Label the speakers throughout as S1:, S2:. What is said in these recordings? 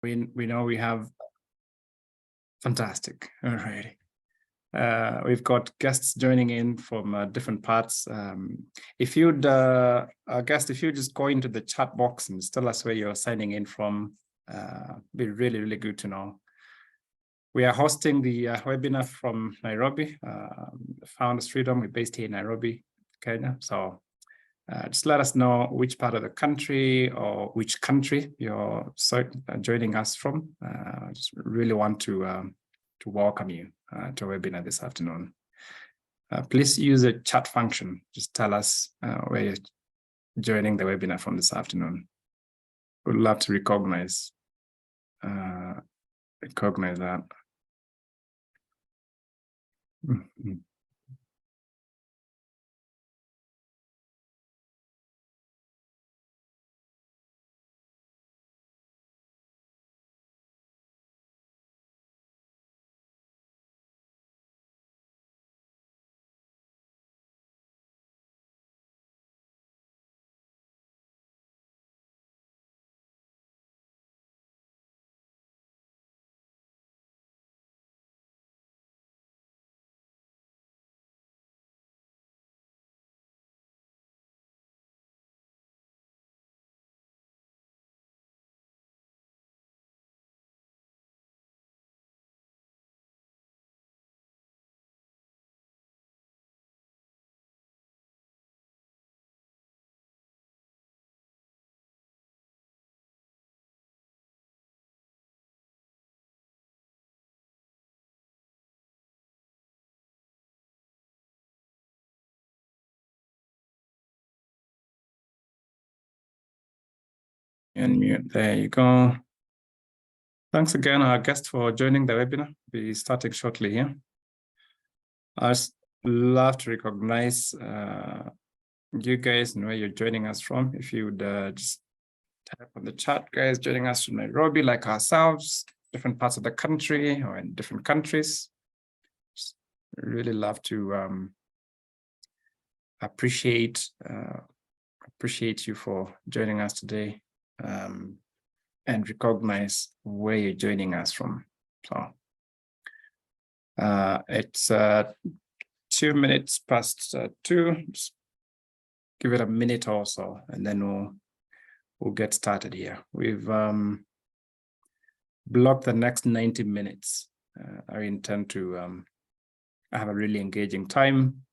S1: We know we have fantastic. All right. We've got guests joining in from different parts. If you'd if you just go into the chat box and tell us where you're signing in from, be really, really good to know. We are hosting the webinar from Nairobi, Founders Freedom. We're based here in Nairobi, Kenya. So just let us know which part of the country or which country you're joining us from. I just really want to welcome you to our webinar this afternoon. Please use the chat function. Just tell us where you're joining the webinar from this afternoon. We'd love to recognize that. Mm-hmm. Unmute. There you go. Thanks again, our guest, for joining the webinar. We'll be starting shortly here. I'd love to recognize you guys and where you're joining us from. If you would just type on the chat, guys joining us from Nairobi, like ourselves, different parts of the country or in different countries. Just really love to appreciate you for joining us today. And recognize where you're joining us from. So it's 2 minutes past 2. Just give it a minute or so, and then we'll get started here. We've blocked the next 90 minutes. I intend to have a really engaging time,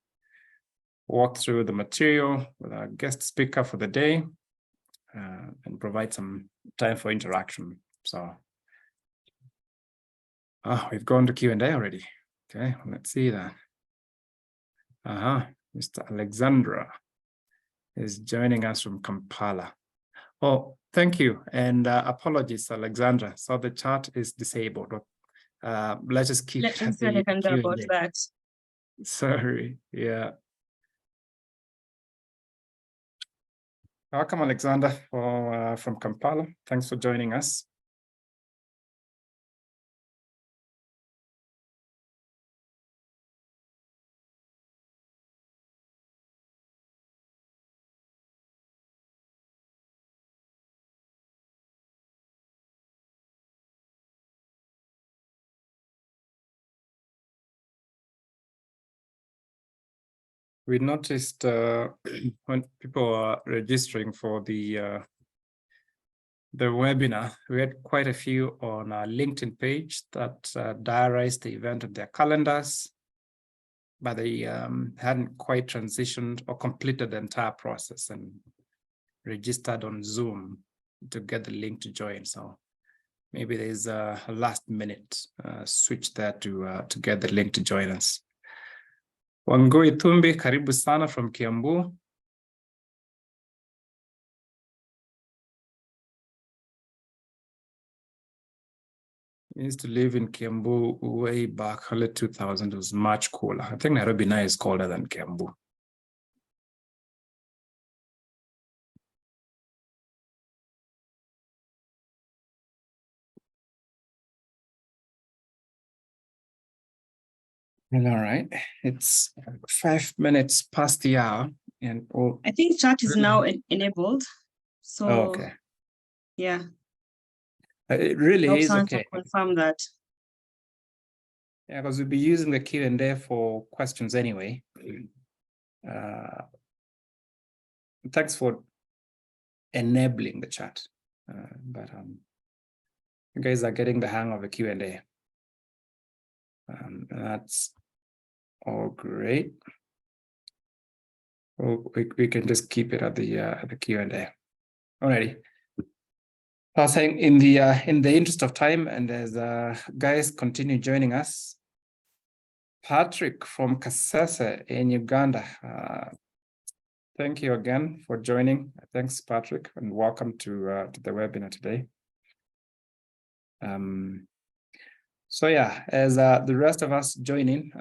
S1: walk through the material with our guest speaker for the day, and provide some time for interaction. So we've gone to Q&A already. Okay, let's see that. Mr. Alexandra is joining us from Kampala. Oh, thank you, and apologies, Alexandra. So the chat is disabled. Let's just keep
S2: about that.
S1: Sorry, yeah. Welcome, Alexander, from Kampala. Thanks for joining us. We noticed when people are registering for the webinar, we had quite a few on our LinkedIn page that diarized the event on their calendars, but they hadn't quite transitioned or completed the entire process and registered on Zoom to get the link to join. So maybe there's a last minute switch there to get the link to join us. Wangui Thumbi, karibu sana from Kiambu. I used to live in Kiambu way back, early 2000. It was much cooler. I think Nairobi now is colder than Kiambu. All right, it's 5 minutes past the hour, and
S2: I think chat is now enabled. So
S1: okay,
S2: yeah.
S1: It really
S2: Help
S1: is
S2: Santa
S1: okay.
S2: confirm that.
S1: Yeah, because we'll be using the Q&A for questions anyway. Thanks for enabling the chat. But you guys are getting the hang of the Q&A. That's all great. Well, we can just keep it at the Q&A. Alrighty. I was saying in the interest of time, and as guys continue joining us, Patrick from Kasese in Uganda. Thank you again for joining. Thanks, Patrick, and welcome to the webinar today. So yeah, as the rest of us join in,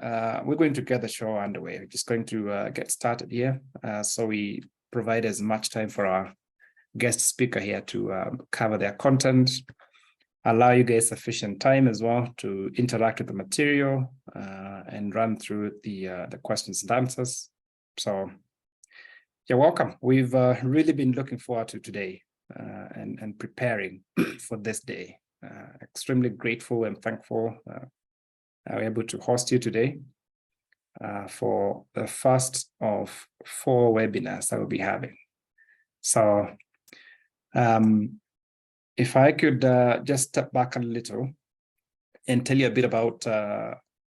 S1: we're going to get the show underway. We're just going to get started here. So we provide as much time for our guest speaker here to cover their content, allow you guys sufficient time as well to interact with the material and run through the questions and answers. So you're welcome. We've really been looking forward to today and preparing for this day. Extremely grateful and thankful we're able to host you today for the first of 4 webinars that we'll be having. So if I could just step back a little and tell you a bit about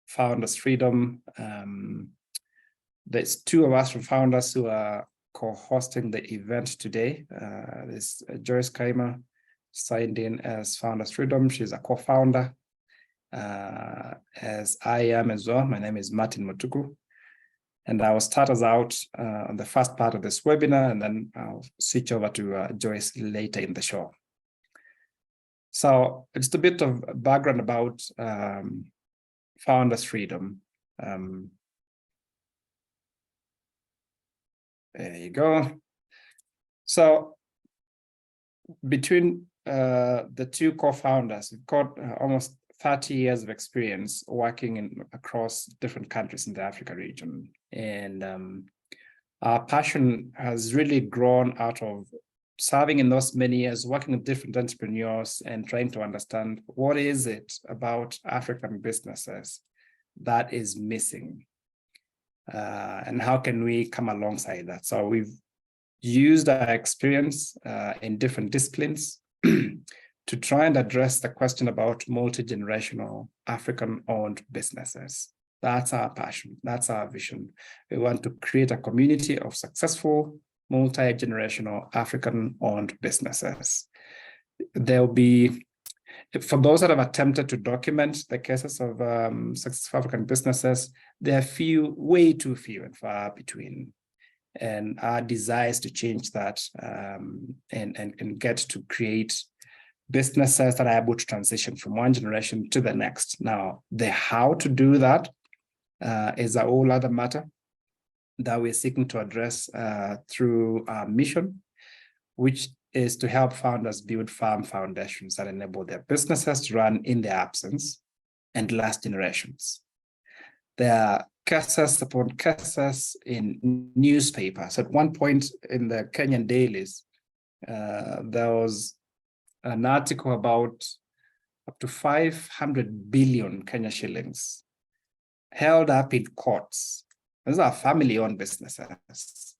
S1: Founders Freedom. There's 2 of us from Founders who are co-hosting the event today. There's Joyce Kaima, signed in as Founders Freedom. She's a co-founder, as I am as well. My name is Martin Mutuku. And I will start us out on the first part of this webinar, and then I'll switch over to Joyce later in the show. So just a bit of background about Founders Freedom. There you go. So between the 2 co-founders, we've got almost 30 years of experience working across different countries in the Africa region. And our passion has really grown out of serving in those many years, working with different entrepreneurs and trying to understand what is it about African businesses that is missing, and how can we come alongside that. So we've used our experience in different disciplines to try and address the question about multi-generational African-owned businesses. That's our passion. That's our vision. We want to create a community of successful multi-generational African-owned businesses. There'll be, for those that have attempted to document the cases of successful African businesses, there are way too few and far between. And our desire is to change that and get to create businesses that are able to transition from one generation to the next. Now, the how to do that is a whole other matter that we're seeking to address through our mission, which is to help founders build firm foundations that enable their businesses to run in their absence and last generations. There are cases upon cases in newspapers. At one point in the Kenyan dailies, there was an article about up to 500 billion Kenya shillings held up in courts. These are family-owned businesses.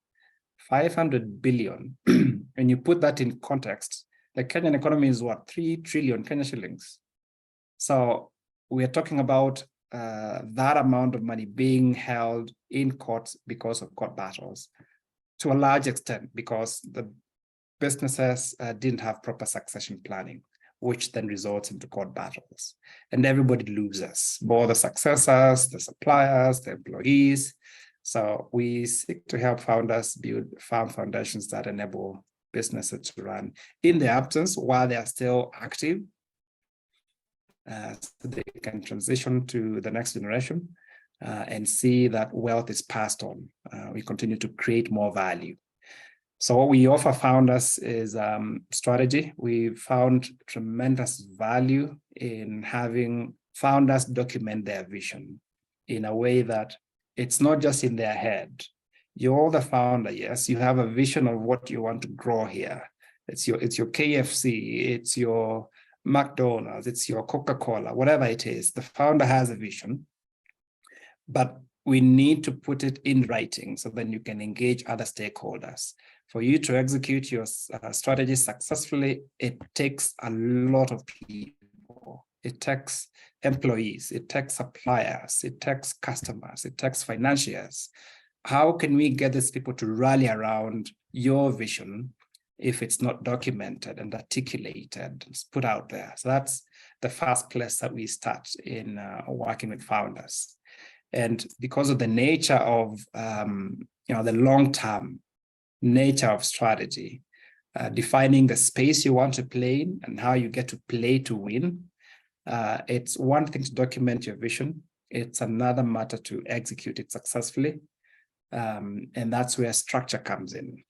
S1: 500 billion. When you put that in context, the Kenyan economy is what, 3 trillion Kenya shillings. So we are talking about that amount of money being held in courts because of court battles, to a large extent because the businesses didn't have proper succession planning, which then results into court battles. And everybody loses, both the successors, the suppliers, the employees. So we seek to help founders build firm foundations that enable businesses to run in their absence while they are still active, so they can transition to the next generation and see that wealth is passed on. We continue to create more value. So what we offer founders is strategy. We found tremendous value in having founders document their vision in a way that it's not just in their head. You're the founder, yes, you have a vision of what you want to grow here. It's your KFC, it's your McDonald's, it's your Coca-Cola, whatever it is, the founder has a vision, but we need to put it in writing so then you can engage other stakeholders. For you to execute your strategy successfully, it takes a lot of people. It takes employees, it takes suppliers, it takes customers, it takes financiers. How can we get these people to rally around your vision if it's not documented and articulated, it's put out there? So that's the first place that we start in working with founders. And because of the nature of the long-term nature of strategy, defining the space you want to play in and how you get to play to win, it's one thing to document your vision. It's another matter to execute it successfully. And that's where structure comes in.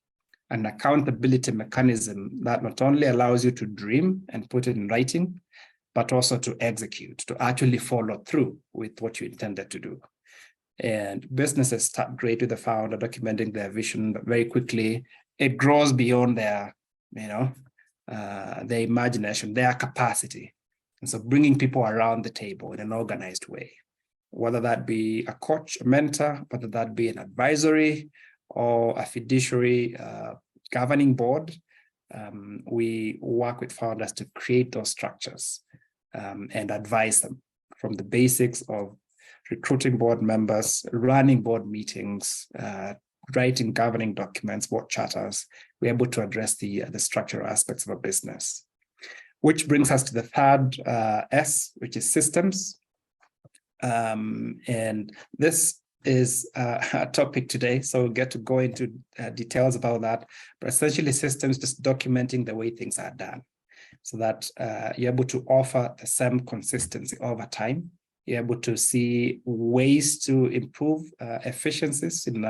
S1: An accountability mechanism that not only allows you to dream and put it in writing, but also to execute, to actually follow through with what you intended to do. And businesses start great with the founder documenting their vision, but very quickly it grows beyond their, their imagination, their capacity. And so bringing people around the table in an organized way, whether that be a coach, a mentor, whether that be an advisory or a fiduciary governing board, we work with founders to create those structures and advise them from the basics of recruiting board members, running board meetings, writing governing documents, board charters. We're able to address the structural aspects of a business, which brings us to the third S, which is systems. And this is a topic today, so we'll get to go into details about that. But essentially, systems just documenting the way things are done, so that you're able to offer the same consistency over time. You're able to see ways to improve efficiencies in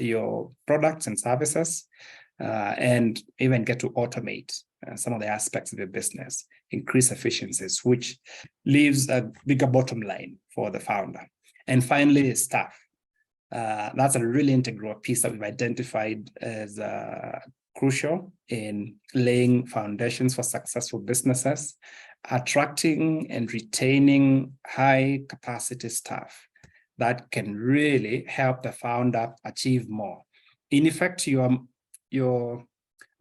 S1: your products and services, and even get to automate some of the aspects of your business, increase efficiencies, which leaves a bigger bottom line for the founder. And finally, staff. That's a really integral piece that we've identified as crucial in laying foundations for successful businesses, attracting and retaining high capacity staff that can really help the founder achieve more. In effect, you're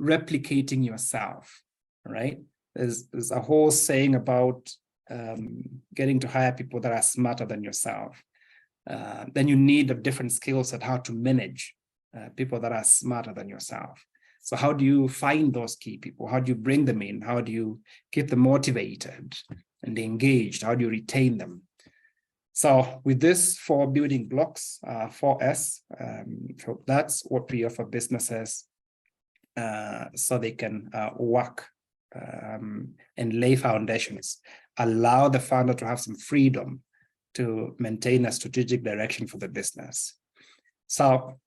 S1: replicating yourself, right? There's a whole saying about getting to hire people that are smarter than yourself. Then you need a different skill set how to manage people that are smarter than yourself. So how do you find those key people? How do you bring them in? How do you keep them motivated and engaged? How do you retain them? So with this 4 building blocks, 4S, so that's what we offer businesses so they can work and lay foundations, allow the founder to have some freedom to maintain a strategic direction for the business. So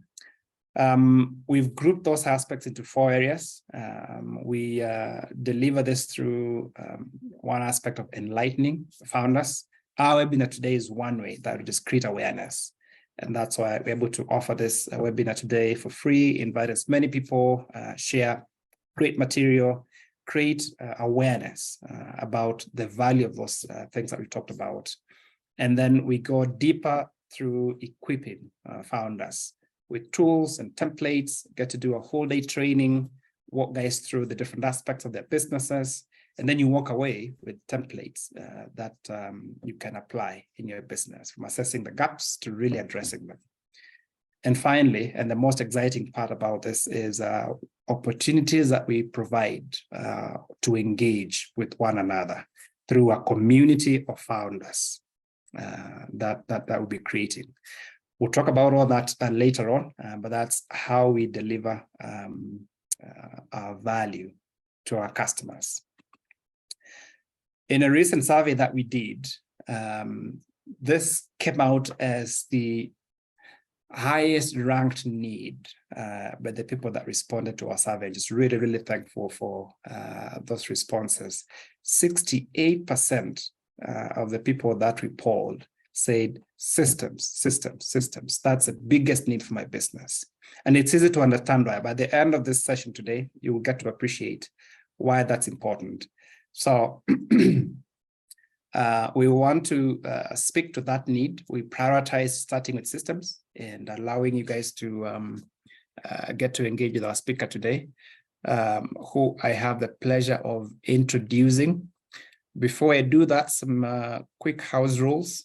S1: we've grouped those aspects into 4 areas. We deliver this through one aspect of enlightening founders. Our webinar today is one way that we just create awareness. And that's why we're able to offer this webinar today for free, invite as many people, share great material, create awareness about the value of those things that we talked about. And then we go deeper through equipping founders with tools and templates, get to do a whole day training, walk guys through the different aspects of their businesses, and then you walk away with templates that you can apply in your business, from assessing the gaps to really addressing them. And finally, and the most exciting part about this is opportunities that we provide to engage with one another through a community of founders that we'll be creating. We'll talk about all that later on, but that's how we deliver our value to our customers. In a recent survey that we did, this came out as the highest ranked need by the people that responded to our survey. Just really, really thankful for those responses. 68% of the people that we polled said systems. That's the biggest need for my business. And it's easy to understand why. By the end of this session today, you will get to appreciate why that's important. So we want to speak to that need. We prioritize starting with systems and allowing you guys to get to engage with our speaker today, who I have the pleasure of introducing. Before I do that, some quick house rules.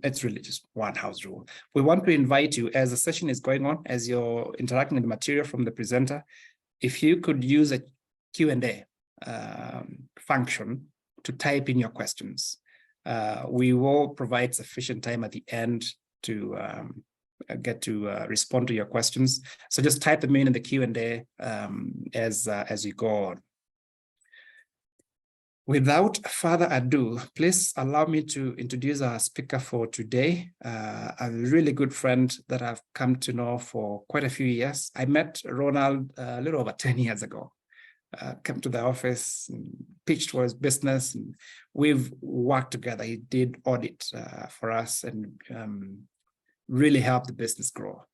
S1: It's really just one house rule. We want to invite you, as the session is going on, as you're interacting with the material from the presenter, if you could use a Q&A function to type in your questions. We will provide sufficient time at the end to get to respond to your questions. So just type them in the Q&A as you go on. Without further ado, please allow me to introduce our speaker for today, a really good friend that I've come to know for quite a few years. I met Ronald a little over 10 years ago. Came to the office, and pitched for his business, and we've worked together. He did audit for us and really helped the business grow.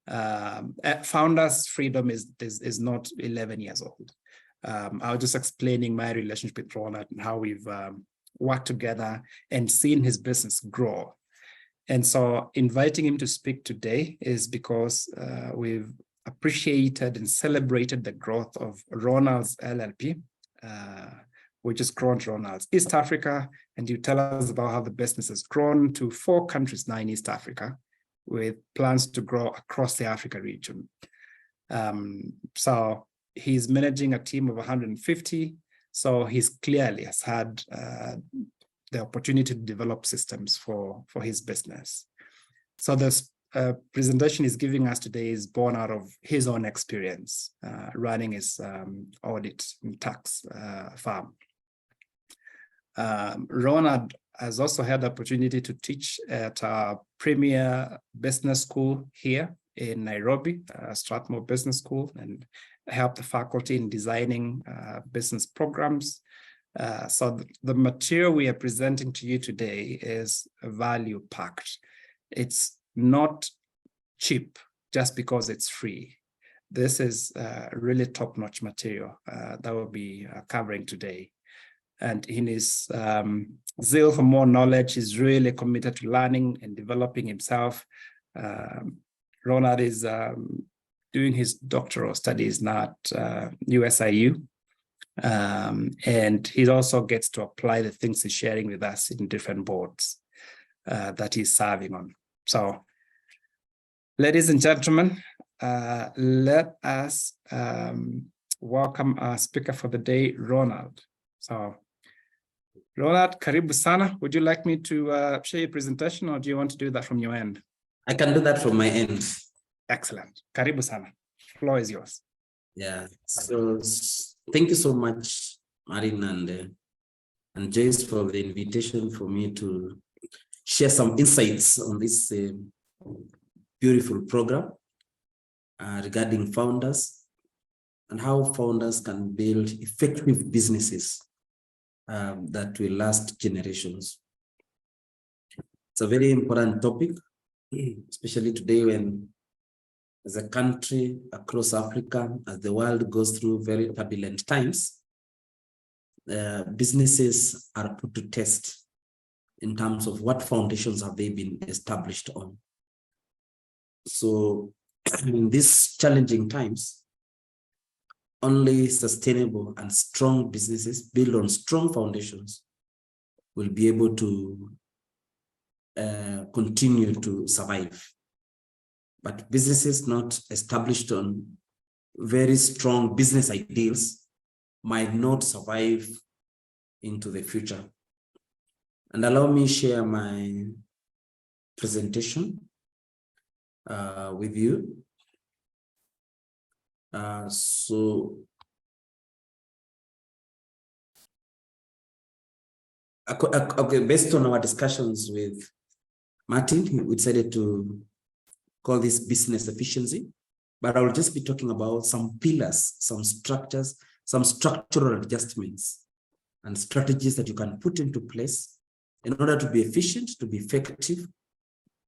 S1: Founders Freedom is not 11 years old. I was just explaining my relationship with Ronald and how we've worked together and seen his business grow. And so inviting him to speak today is because we've appreciated and celebrated the growth of Ronalds LLP, which is grown Ronalds East Africa. And you tell us about how the business has grown to 4 countries now in East Africa, with plans to grow across the Africa region. So he's managing a team of 150. So he's clearly has had the opportunity to develop systems for his business. So this presentation he's giving us today is born out of his own experience running his audit and tax firm. Ronald has also had the opportunity to teach at our premier business school here in Nairobi, Strathmore Business School, and help the faculty in designing business programs. So the material we are presenting to you today is value packed. It's not cheap just because it's free. This is really top-notch material that we'll be covering today. And in his zeal for more knowledge, he's really committed to learning and developing himself. Ronald is doing his doctoral studies now at USIU. And he also gets to apply the things he's sharing with us in different boards that he's serving on. So, ladies and gentlemen, let us welcome our speaker for the day, Ronald. So, Ronald, karibu sana. Would you like me to share your presentation, or do you want to do that from your end?
S2: I can do that from my end.
S1: Excellent. Karibu sana. Floor is yours.
S2: Yeah. So thank you so much, Marin and Jace, for the invitation for me to share some insights on this beautiful program regarding founders and how founders can build effective businesses that will last generations. It's a very important topic, especially today when, as a country across Africa, as the world goes through very turbulent times, businesses are put to test in terms of what foundations have they been established on. So in these challenging times, only sustainable and strong businesses built on strong foundations will be able to continue to survive. But businesses not established on very strong business ideals might not survive into the future. And allow me share my presentation with you. Okay, based on our discussions with Martin, we decided to call this business efficiency, but I will just be talking about some pillars, some structures, some structural adjustments and strategies that you can put into place in order to be efficient, to be effective,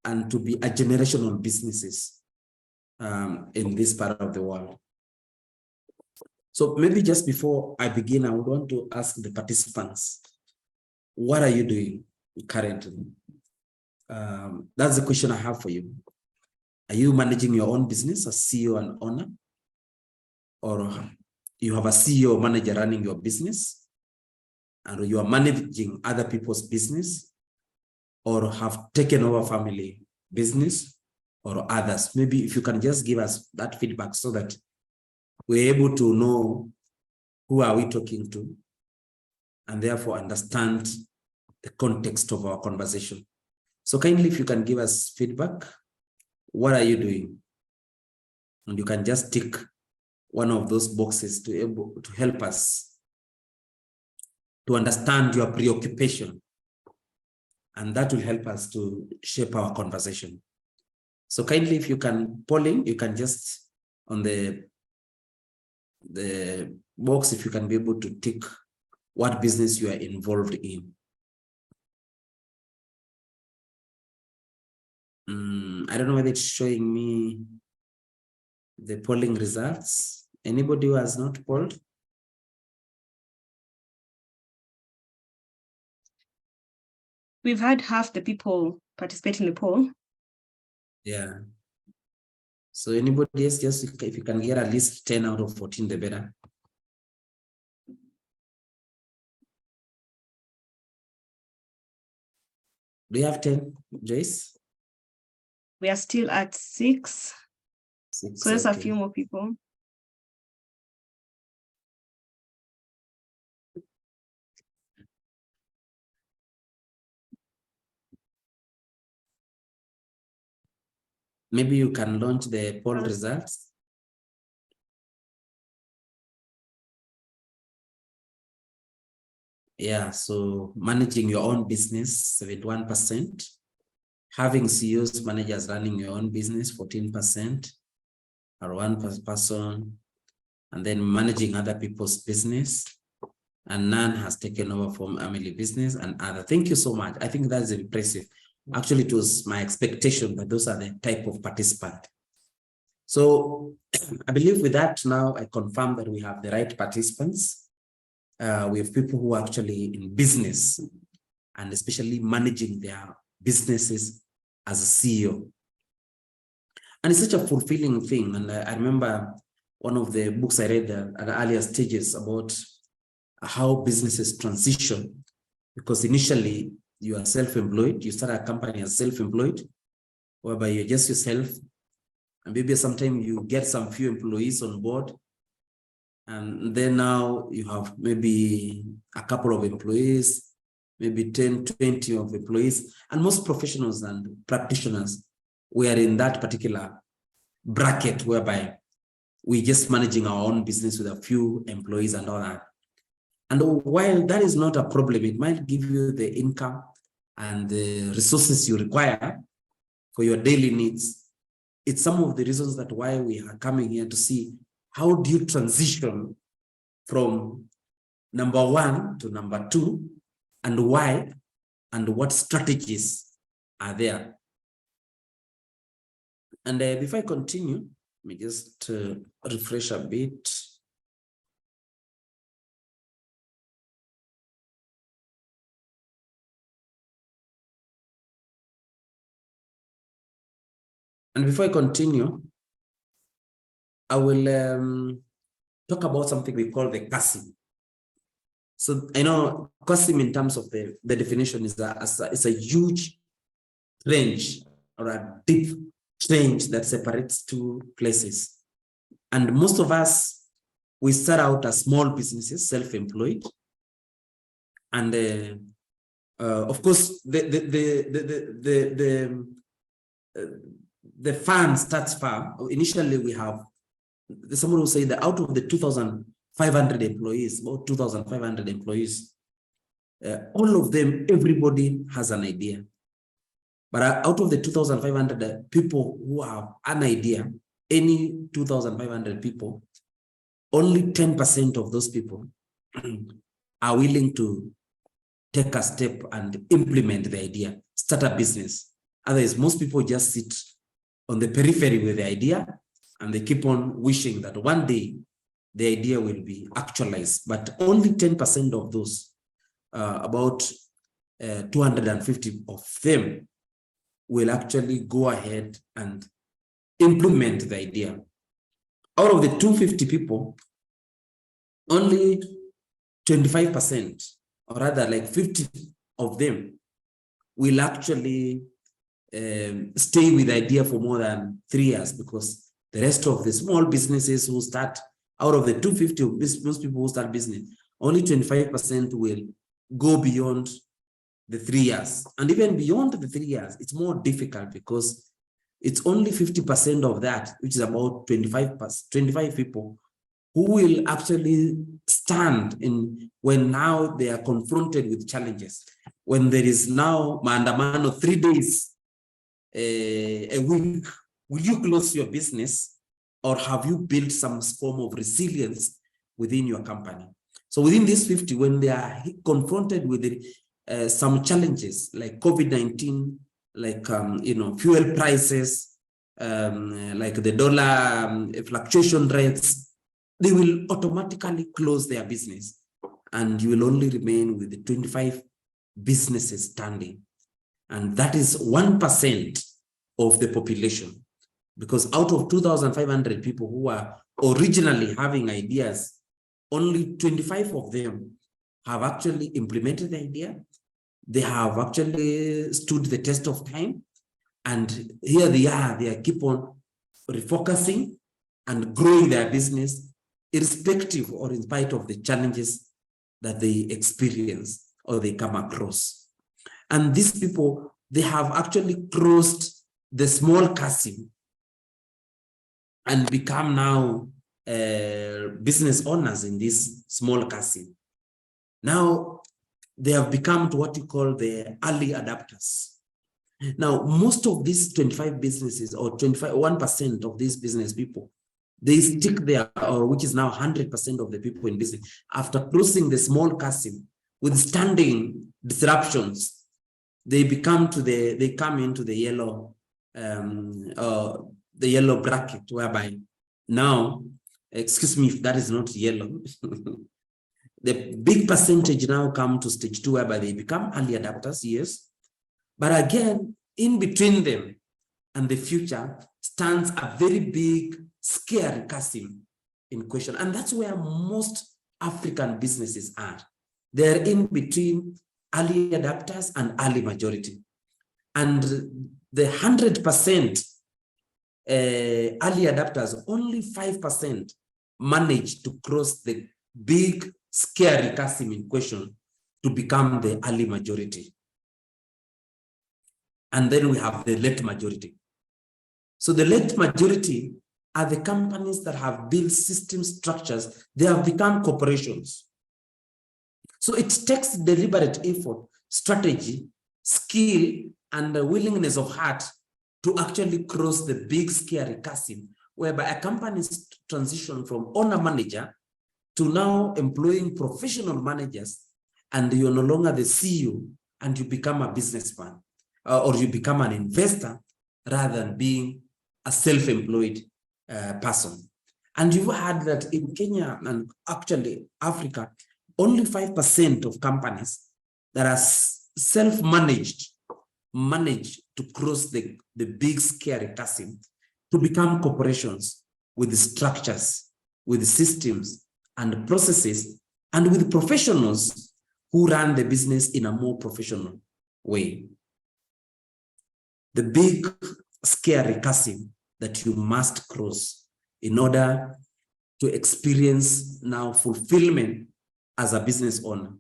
S2: and to be a generational businesses in this part of the world. So maybe just before I begin, I would want to ask the participants, what are you doing currently? That's the question I have for you. Are you managing your own business as CEO and owner? Or you have a CEO or manager running your business and you are managing other people's business, or have taken over family business or others? Maybe if you can just give us that feedback so that we're able to know who are we talking to and therefore understand the context of our conversation. So kindly, if you can give us feedback, what are you doing? And you can just tick one of those boxes to help us to understand your preoccupation. And that will help us to shape our conversation. So kindly, if you can, polling, you can just on the box, if you can be able to tick what business you are involved in. I don't know whether it's showing me the polling results. Anybody who has not polled?
S3: We've had half the people participate in the poll.
S2: Yeah. So anybody else, just if you can get at least 10 out of 14, the better. Do you have 10, Joyce?
S3: We are still at 6.
S2: 6,
S3: So there's a
S2: okay.
S3: few more people.
S2: Maybe you can launch the poll results. Yeah, so managing your own business, 71%. Having CEOs, managers running your own business, 14%, or one person. And then managing other people's business. And none has taken over from family business and other. Thank you so much. I think that's impressive. Actually, it was my expectation that those are the type of participant. So I believe with that now, I confirm that we have the right participants. We have people who are actually in business and especially managing their businesses as a CEO. And it's such a fulfilling thing. And I remember one of the books I read at earlier stages about how businesses transition, because initially you are self-employed, you start a company as self-employed, whereby you're just yourself, and maybe sometimes you get some few employees on board, and then now you have maybe a couple of employees, maybe 10, 20 of employees, and most professionals and practitioners, we are in that particular bracket whereby we're just managing our own business with a few employees and all that. And while that is not a problem, it might give you the income and the resources you require for your daily needs. It's some of the reasons that why we are coming here to see how do you transition from number 1 to number 2, and why, and what strategies are there. And before I continue, let me just refresh a bit. And before I continue, I will talk about something we call the CASIM. So I know CASIM in terms of the definition is it's a huge range or a deep range that separates two places. And most of us, we start out as small businesses, self-employed. And of course, the farm starts farm. Initially, we have someone will say that out of the 2,500 employees, about 2,500 employees, all of them, everybody has an idea. But out of the 2,500 people who have an idea, any 2,500 people, only 10% of those people are willing to take a step and implement the idea, start a business. Otherwise, most people just sit on the periphery with the idea and they keep on wishing that one day the idea will be actualized, but only 10% of those, about 250 of them, will actually go ahead and implement the idea. Out of the 250 people, only 25%, or rather like 50 of them, will actually stay with the idea for more than 3 years, because the rest of the small businesses who start, out of the 250 of most people who start business, only 25% will go beyond the 3 years. And even beyond the 3 years, it's more difficult because it's only 50% of that, which is about 25 people, who will actually stand in when now they are confronted with challenges. When there is now maandamano 3 days a week, will you close your business, or have you built some form of resilience within your company? So within these 50, when they are confronted with some challenges like COVID-19, like fuel prices, like the dollar fluctuation rates, they will automatically close their business, and you will only remain with the 25 businesses standing. And that is 1% of the population, because out of 2,500 people who are originally having ideas, only 25 of them have actually implemented the idea. They have actually stood the test of time. And here they are keep on refocusing and growing their business, irrespective or in spite of the challenges that they experience or they come across. And these people, they have actually crossed the small chasm and become now business owners in this small chasm. Now, they have become to what you call the early adapters. Now, most of these 25 businesses, or 1% of these business people, they stick there, or which is now 100% of the people in business, after crossing the small chasm, withstanding disruptions, they come into the yellow bracket, whereby now, excuse me if that is not yellow, the big percentage now come to stage 2, whereby they become early adapters, yes. But again, in between them and the future stands a very big, scary chasm in question. And that's where most African businesses are. They're in between early adapters and early majority. And the 100% early adapters, only 5% manage to cross the big, scary chasm in question to become the early majority. And then we have the late majority. So the late majority are the companies that have built system structures. They have become corporations. So it takes deliberate effort, strategy, skill, and the willingness of heart to actually cross the big, scary chasm, whereby a company's transition from owner-manager to now employing professional managers, and you're no longer the CEO, and you become a businessman, or you become an investor rather than being a self-employed person. And you've heard that in Kenya and actually Africa, only 5% of companies that are self-managed manage to cross the big scary chasm to become corporations with structures, with systems and processes, and with professionals who run the business in a more professional way. The big scary chasm that you must cross in order to experience now fulfillment as a business owner.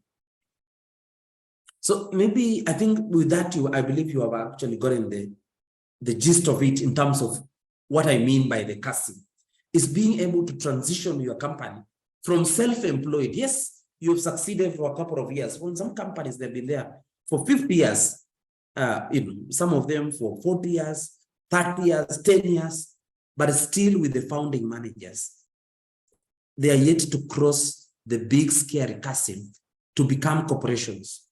S2: So maybe I think with that, I believe you have actually gotten the gist of it in terms of what I mean by the chasm. Is being able to transition your company from self-employed. Yes, you have succeeded for a couple of years. When some companies, they've been there for 50 years, some of them for 40 years, 30 years, 10 years, but still with the founding managers. They are yet to cross the big scary chasm to become corporations.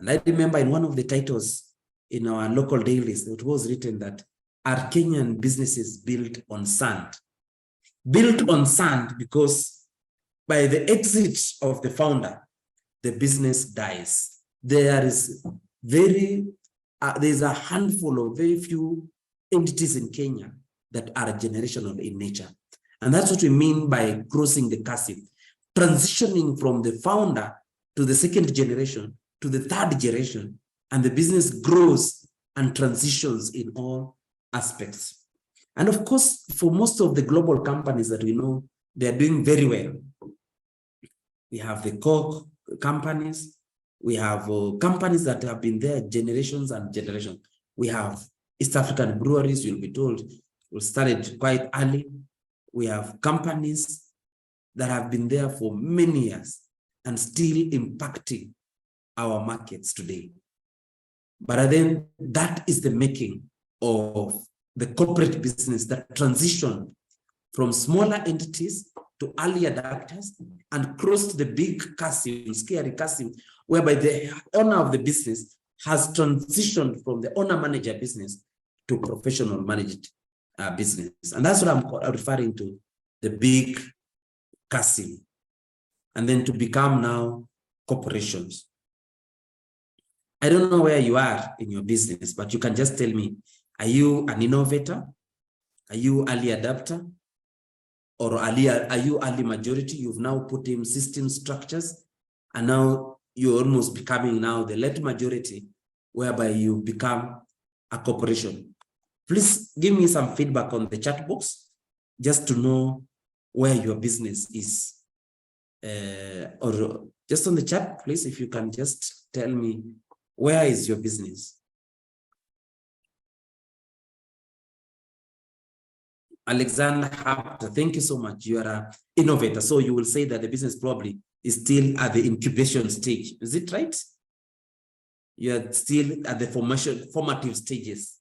S2: And I remember in one of the titles in our local dailies, it was written that are Kenyan businesses built on sand? Built on sand because by the exit of the founder, the business dies. There's a handful of very few entities in Kenya that are generational in nature. And that's what we mean by crossing the chasm, transitioning from the founder to the second generation, to the third generation, and the business grows and transitions in all aspects. And of course, for most of the global companies that we know, they are doing very well. We have the Coke companies. We have companies that have been there generations and generations. We have East African breweries, you'll be told, we started quite early. We have companies that have been there for many years and still impacting our markets today. But then that is the making of the corporate business that transitioned from smaller entities to early adapters and crossed the big chasm, scary chasm, whereby the owner of the business has transitioned from the owner-manager business to professional managed business. And that's what I'm referring to, the big chasm. And then to become now corporations. I don't know where you are in your business, but you can just tell me, are you an innovator? Are you early adapter? Or are you early majority? You've now put in system structures, and now you're almost becoming now the late majority, whereby you become a corporation. Please give me some feedback on the chat box, just to know where your business is. Or just on the chat, please, if you can just tell me, where is your business? Alexander Hapter, thank you so much. You are an innovator. So you will say that the business probably is still at the incubation stage. Is it right? You are still at the formative stages.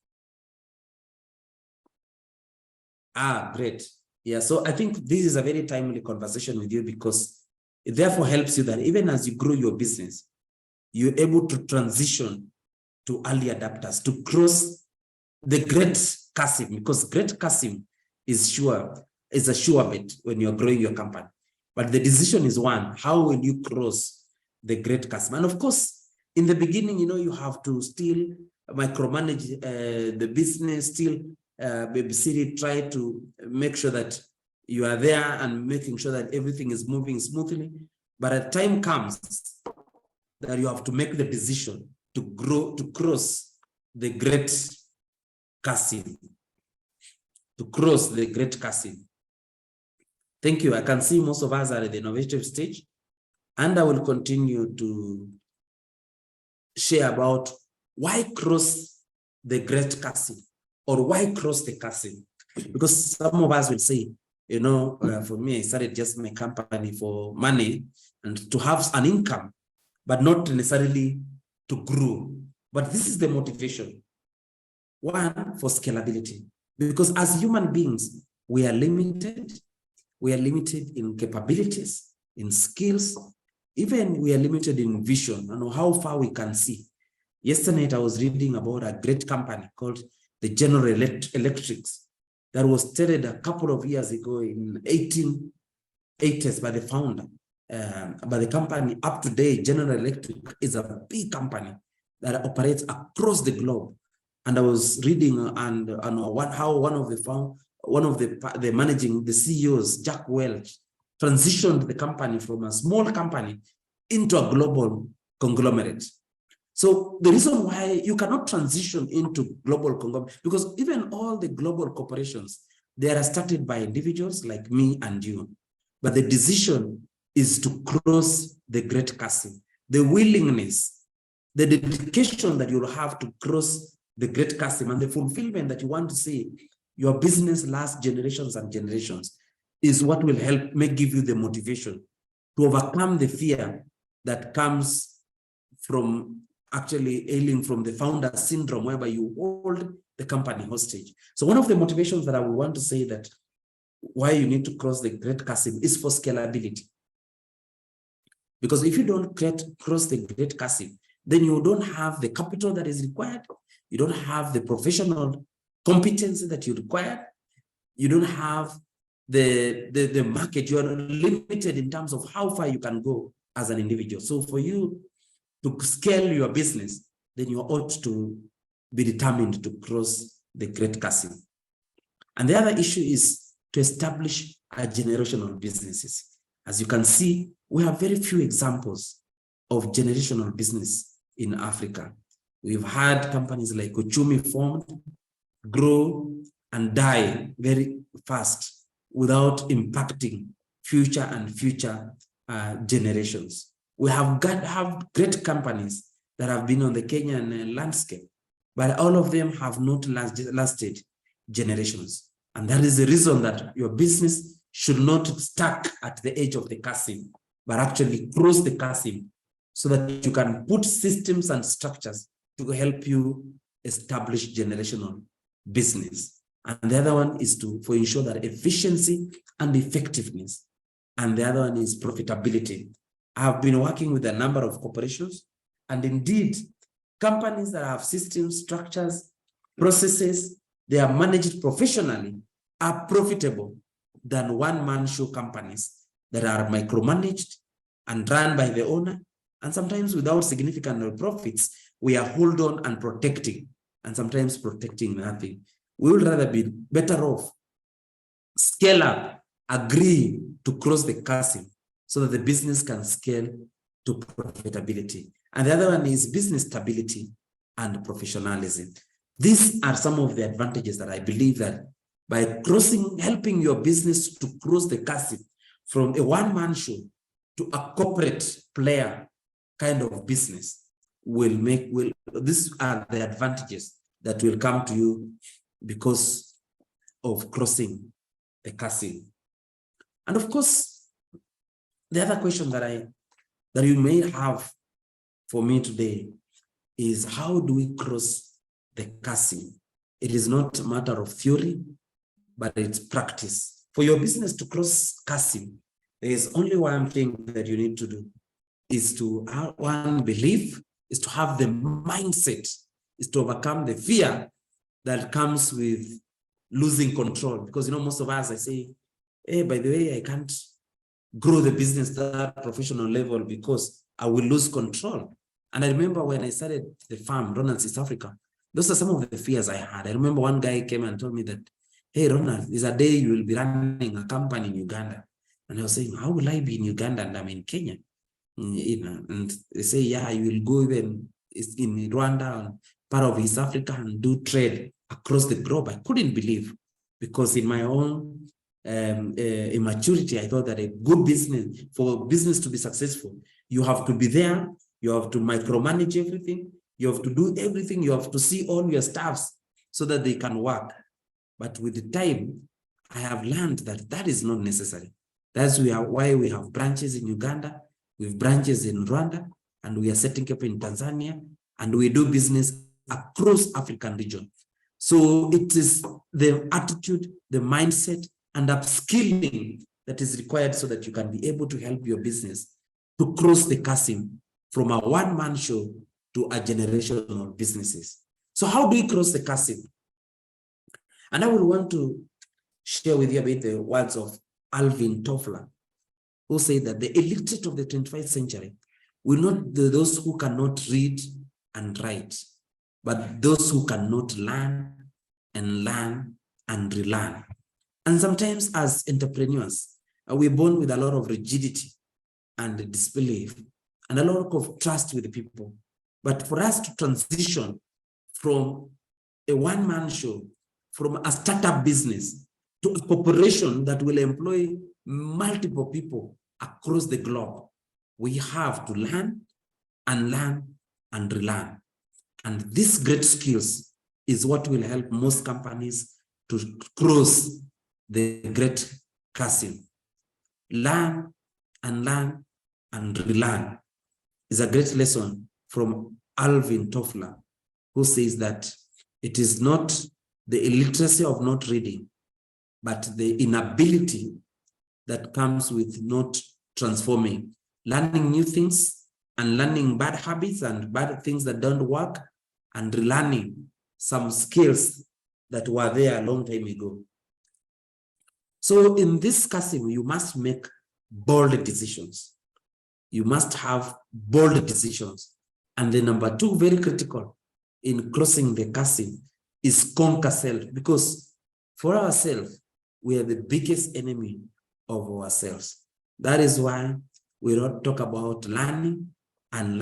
S2: Great. Yeah, so I think this is a very timely conversation with you, because it therefore helps you that even as you grow your business, you're able to transition to early adapters, to cross the great chasm, because great chasm is a sure bet when you're growing your company. But the decision is one, how will you cross the great chasm? And of course, in the beginning, you have to still micromanage the business, still babysit it, try to make sure that you are there and making sure that everything is moving smoothly. But a time comes that you have to make the decision to grow, to cross the great chasm, to cross the great chasm. Thank you. I can see most of us are at the innovative stage, and I will continue to share about why cross the great chasm, or why cross the chasm. Because some of us will say, for me, I started just my company for money and to have an income, but not necessarily to grow. But this is the motivation. One, for scalability. Because as human beings, we are limited. We are limited in capabilities, in skills. Even we are limited in vision and how far we can see. Yesterday, I was reading about a great company called the General Electrics that was started a couple of years ago in 1880s by the founder. But the company up to date, General Electric, is a big company that operates across the globe. And I was reading how one of the managing, the CEOs, Jack Welch, transitioned the company from a small company into a global conglomerate. So the reason why you cannot transition into global conglomerate, because even all the global corporations, they are started by individuals like me and you. But the decision is to cross the great chasm, the willingness, the dedication that you'll have to cross the great chasm, and the fulfillment that you want to see your business last generations and generations is what will give you the motivation to overcome the fear that comes from actually ailing from the founder syndrome, whereby you hold the company hostage. So one of the motivations that I would want to say that why you need to cross the great chasm is for scalability. Because if you don't cross the great chasm, then you don't have the capital that is required. You don't have the professional competency that you require. You don't have the market. You are limited in terms of how far you can go as an individual. So for you to scale your business, then you ought to be determined to cross the Great Chasm. And the other issue is to establish a generational businesses. As you can see, we have very few examples of generational business in Africa. We've had companies like Uchumi formed, grow, and die very fast without impacting future generations. We have great companies that have been on the Kenyan landscape, but all of them have not lasted generations. And that is the reason that your business should not stuck at the edge of the chasm, but actually cross the chasm so that you can put systems and structures to help you establish generational business. And the other one is to ensure that efficiency and effectiveness. And the other one is profitability. I have been working with a number of corporations, and indeed, companies that have systems, structures, processes, they are managed professionally, are profitable than one-man show companies that are micromanaged and run by the owner, and sometimes without significant profits, we are hold on and protecting, and sometimes protecting nothing. We would rather be better off, scale up, agree to cross the chasm so that the business can scale to profitability. And the other one is business stability and professionalism. These are some of the advantages that I believe that by helping your business to cross the chasm from a one-man show to a corporate player kind of business these are the advantages that will come to you because of crossing the chasm. And of course, the other question that you may have for me today is, how do we cross the chasm? It is not a matter of theory, but it's practice. For your business to cross chasm, there is only one thing that you need to do, is to have one belief, is to have the mindset, is to overcome the fear that comes with losing control. Because, most of us, I say, hey, by the way, I can't grow the business to that professional level because I will lose control. And I remember when I started the farm, Ronalds, East Africa, those are some of the fears I had. I remember one guy came and told me that, hey, Ronald, there's a day you will be running a company in Uganda. And I was saying, how will I be in Uganda and I'm in Kenya? And they say, yeah, you will go even in Rwanda and part of East Africa and do trade across the globe. I couldn't believe, because in my own immaturity, I thought that a good business, for business to be successful, you have to be there, you have to micromanage everything, you have to do everything, you have to see all your staffs so that they can work. But with the time, I have learned that that is not necessary. That's why we have branches in Uganda, we have branches in Rwanda, and we are setting up in Tanzania, and we do business across African region. So it is the attitude, the mindset, and upskilling that is required so that you can be able to help your business to cross the chasm from a one-man show to a generational businesses. So how do we cross the chasm? And I would want to share with you about the words of Alvin Toffler, who said that the illiterate of the 21st century will not be those who cannot read and write, but those who cannot learn and relearn. And sometimes as entrepreneurs, we're born with a lot of rigidity and disbelief and a lot of trust with the people. But for us to transition from a one-man show, from a startup business to a corporation that will employ multiple people across the globe, we have to learn and relearn. And these great skills is what will help most companies to cross the great chasm. Learn and relearn is a great lesson from Alvin Toffler, who says that it is not the illiteracy of not reading, but the inability that comes with not transforming, learning new things and learning bad habits and bad things that don't work, and relearning some skills that were there a long time ago. So in this casting, you must make bold decisions. You must have bold decisions. And the number two, very critical in closing the casting, is conquer self, because for ourselves, we are the biggest enemy of ourselves. That is why we don't talk about learning and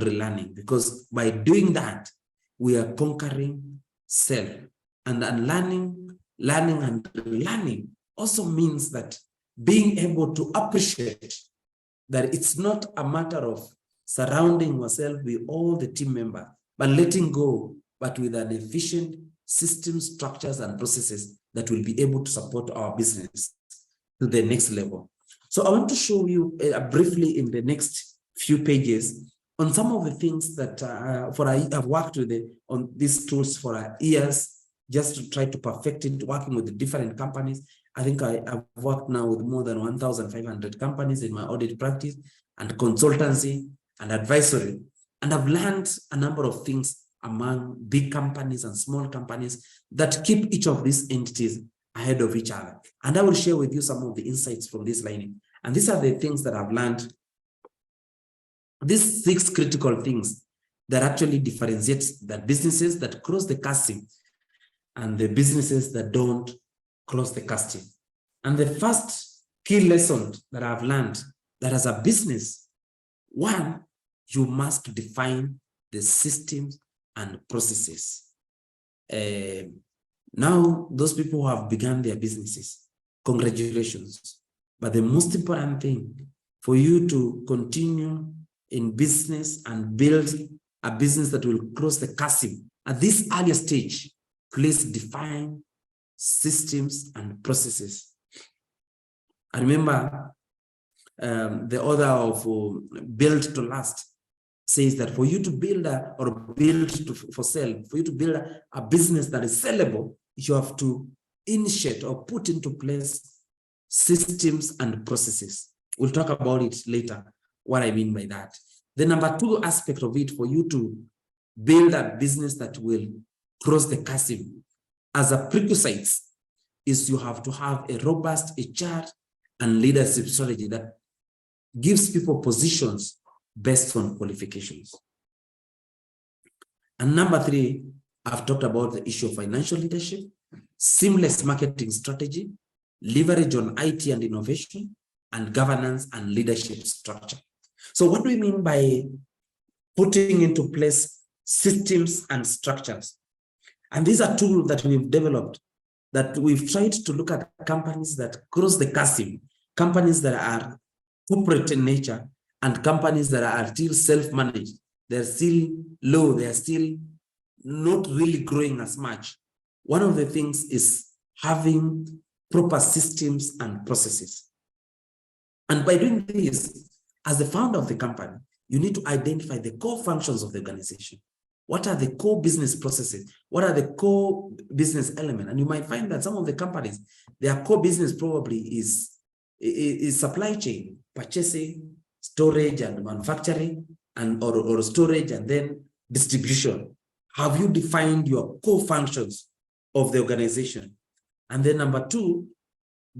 S2: relearning, because by doing that, we are conquering self. And learning and relearning also means that being able to appreciate that it's not a matter of surrounding ourselves with all the team members, but letting go, but with an efficient system, structures, and processes that will be able to support our business to the next level. So I want to show you briefly in the next few pages on some of the things that I've worked with on these tools for years, just to try to perfect it, working with the different companies. I think I've worked now with more than 1,500 companies in my audit practice and consultancy and advisory. And I've learned a number of things among big companies and small companies that keep each of these entities ahead of each other. And I will share with you some of the insights from this lining. And these are the things that I've learned. These 6 critical things that actually differentiate the businesses that cross the casting and the businesses that don't cross the casting. And the first key lesson that I've learned, that as a business, one, you must define the systems and processes. Now, those people who have begun their businesses, congratulations. But the most important thing for you to continue in business and build a business that will cross the casting at this earlier stage, please define systems and processes. I remember the author of Build to Last says that for you to build for sale, for you to build a business that is sellable, you have to initiate or put into place systems and processes. We'll talk about it later, what I mean by that. The number 2 aspect of it, for you to build a business that will cross the casting as a prerequisite, is you have to have a robust HR and leadership strategy that gives people positions based on qualifications. And number 3, I've talked about the issue of financial leadership, seamless marketing strategy, leverage on IT and innovation, and governance and leadership structure. So what do we mean by putting into place systems and structures? And these are tools that we've developed, that we've tried to look at companies that cross the casting, companies that are corporate in nature, and companies that are still self-managed. They're still low, they're still not really growing as much. One of the things is having proper systems and processes. And by doing this, as the founder of the company, you need to identify the core functions of the organization. What are the core business processes? What are the core business elements? And you might find that some of the companies, their core business probably is supply chain, purchasing, storage and manufacturing, and or storage and then distribution. Have you defined your core functions of the organization? And then number 2,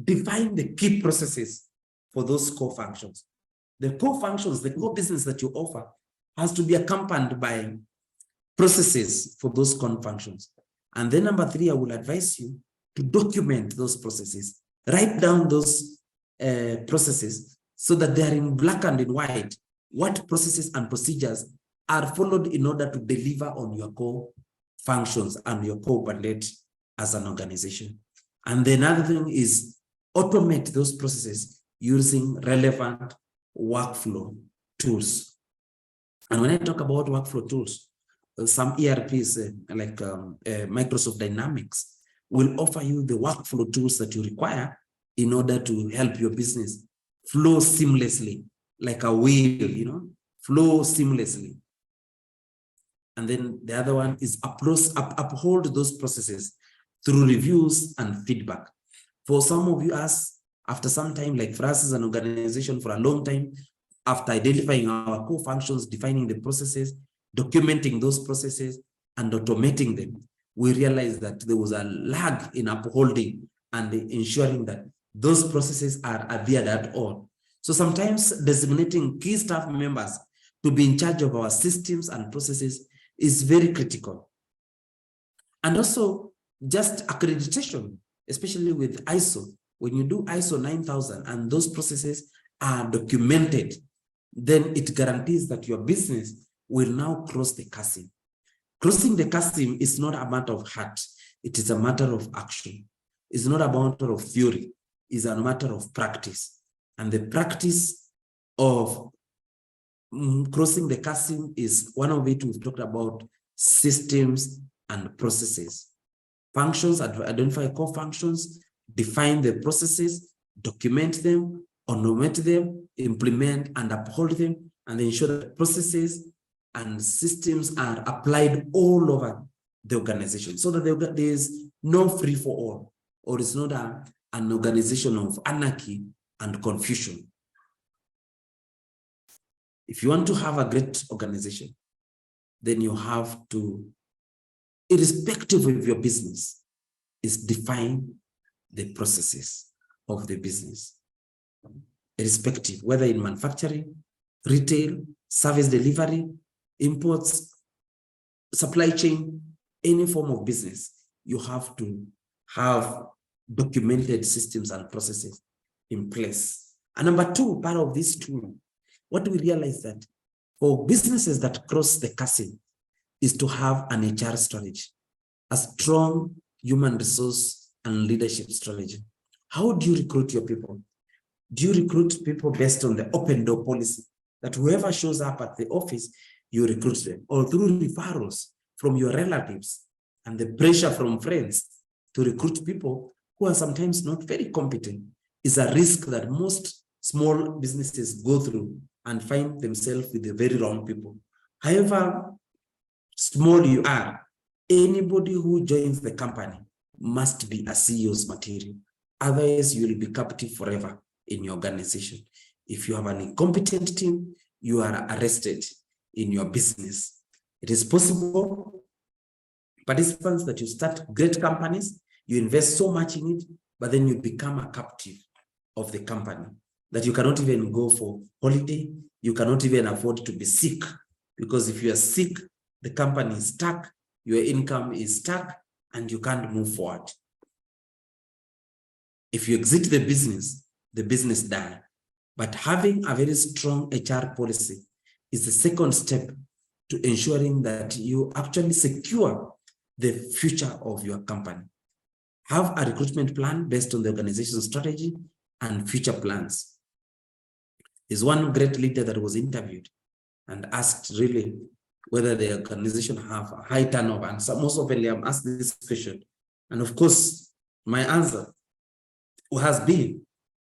S2: define the key processes for those core functions. The core functions, the core business that you offer has to be accompanied by processes for those core functions. And then number 3, I will advise you to document those processes. Write down those processes so that they are in black and in white. What processes and procedures are followed in order to deliver on your core functions and your core mandate as an organization. And the other thing is automate those processes using relevant workflow tools. And when I talk about workflow tools, some ERPs like Microsoft Dynamics will offer you the workflow tools that you require in order to help your business flow seamlessly, like a wheel, flow seamlessly. And then the other one is uphold those processes through reviews and feedback. For some of you, after some time, like for us as an organization for a long time, after identifying our core functions, defining the processes, documenting those processes, and automating them, we realized that there was a lag in upholding and ensuring that those processes are adhered at all. So sometimes designating key staff members to be in charge of our systems and processes is very critical. And also just accreditation, especially with ISO. When you do ISO 9000 and those processes are documented, then it guarantees that your business will now cross the chasm. Crossing the chasm is not a matter of heart. It is a matter of action. It's not a matter of theory. It's a matter of practice. And the practice of crossing the chasm is one of it. We've talked about systems and processes. Functions, identify core functions, define the processes, document them, automate them, implement and uphold them, and ensure that processes and systems are applied all over the organization so that there is no free for all, or it's not an organization of anarchy and confusion. If you want to have a great organization, then you have to, irrespective of your business, is define the processes of the business. Irrespective, whether in manufacturing, retail, service delivery, imports, supply chain, any form of business, you have to have documented systems and processes in place. And number two, part of this tool, what we realize that for businesses that cross the chasm is to have an HR strategy, a strong human resource and leadership strategy. How do you recruit your people? Do you recruit people based on the open door policy that whoever shows up at the office, you recruit them, or through referrals from your relatives and the pressure from friends to recruit people who are sometimes not very competent is a risk that most small businesses go through and find themselves with the very wrong people. However small you are, anybody who joins the company must be a CEO's material. Otherwise, you will be captive forever in your organization. If you have an incompetent team, you are arrested in your business. It is possible, participants, that you start great companies, you invest so much in it, but then you become a captive of the company, that you cannot even go for holiday, you cannot even afford to be sick, because if you are sick, the company is stuck, your income is stuck, and you can't move forward. If you exit the business dies. But having a very strong HR policy is the second step to ensuring that you actually secure the future of your company. Have a recruitment plan based on the organization's strategy and future plans. There's one great leader that was interviewed and asked really whether the organization have a high turnover. And so most often I'm asked this question. And of course, my answer has been,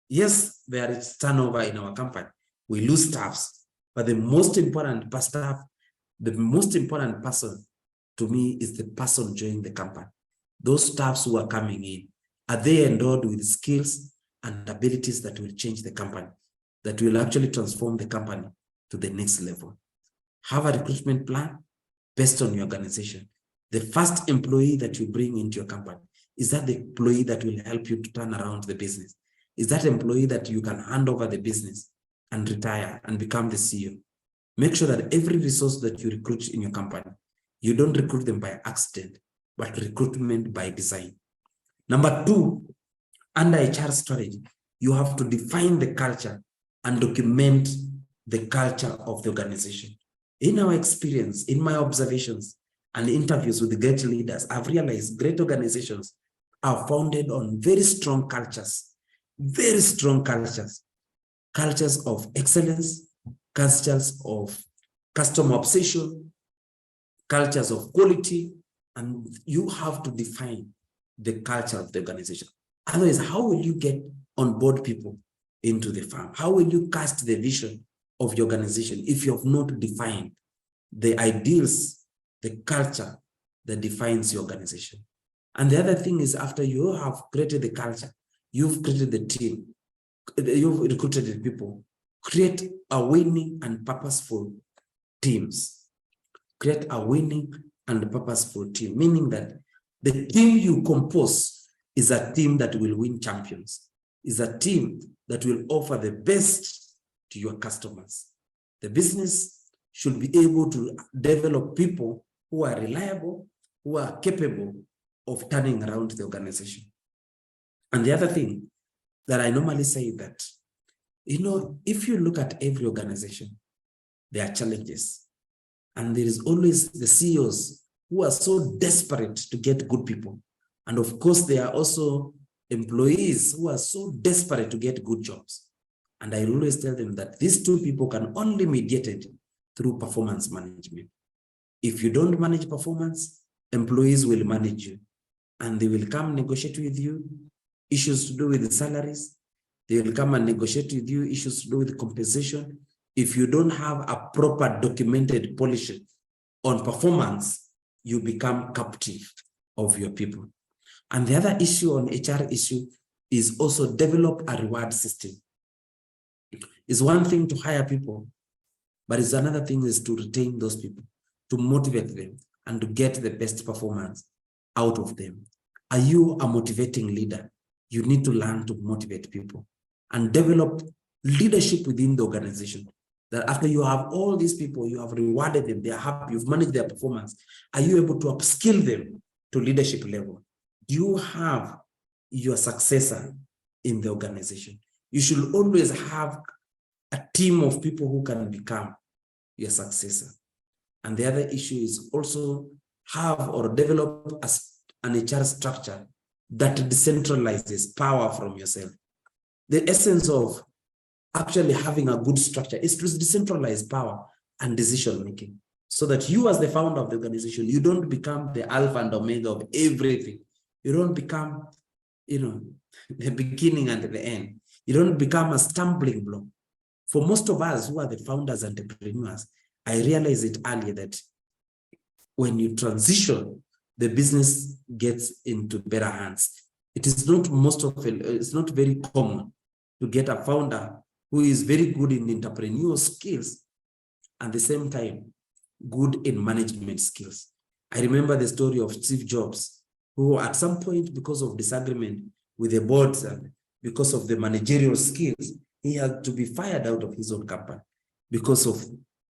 S2: yes, there is turnover in our company. We lose staffs, but the most important person to me is the person joining the company. Those staffs who are coming in, are they endowed with skills and abilities that will change the company, that will actually transform the company to the next level? Have a recruitment plan based on your organization. The first employee that you bring into your company, is that the employee that will help you to turn around the business? Is that employee that you can hand over the business and retire and become the CEO? Make sure that every resource that you recruit in your company, you don't recruit them by accident, but recruitment by design. Number two, under HR strategy, you have to define the culture and document the culture of the organization. In our experience, in my observations and interviews with the great leaders, I've realized great organizations are founded on very strong cultures, cultures of excellence, cultures of customer obsession, cultures of quality, and you have to define the culture of the organization. Otherwise, how will you get on board people into the firm? How will you cast the vision of your organization if you have not defined the ideals, the culture that defines your organization? And the other thing is, after you have created the culture, you've created the team, you've recruited the people, create a winning and purposeful teams. Create a winning and purposeful team, meaning that the team you compose is a team that will win champions, is a team that will offer the best to your customers. The business should be able to develop people who are reliable, who are capable of turning around the organization. And the other thing that I normally say that, if you look at every organization, there are challenges. And there is always the CEOs who are so desperate to get good people. And of course, there are also employees who are so desperate to get good jobs. And I always tell them that these two people can only be mediated through performance management. If you don't manage performance, employees will manage you. And they will come negotiate with you issues to do with the salaries. They will come and negotiate with you issues to do with compensation. If you don't have a proper documented policy on performance, you become captive of your people. And the other issue on HR issue is also develop a reward system. It's one thing to hire people, but it's another thing is to retain those people, to motivate them and to get the best performance out of them. Are you a motivating leader? You need to learn to motivate people and develop leadership within the organization. That after you have all these people, you have rewarded them, they are happy, you've managed their performance. Are you able to upskill them to leadership level? You have your successor in the organization. You should always have a team of people who can become your successor. And the other issue is also have or develop an HR structure that decentralizes power from yourself. The essence of actually having a good structure is to decentralize power and decision making so that you as the founder of the organization, you don't become the alpha and omega of everything. You don't become, the beginning and the end. You don't become a stumbling block. For most of us who are the founders and entrepreneurs, I realized it earlier that when you transition, the business gets into better hands. It is not it's not very common to get a founder who is very good in entrepreneurial skills and at the same time good in management skills. I remember the story of Steve Jobs, who at some point, because of disagreement with the boards and because of the managerial skills, he had to be fired out of his own company because of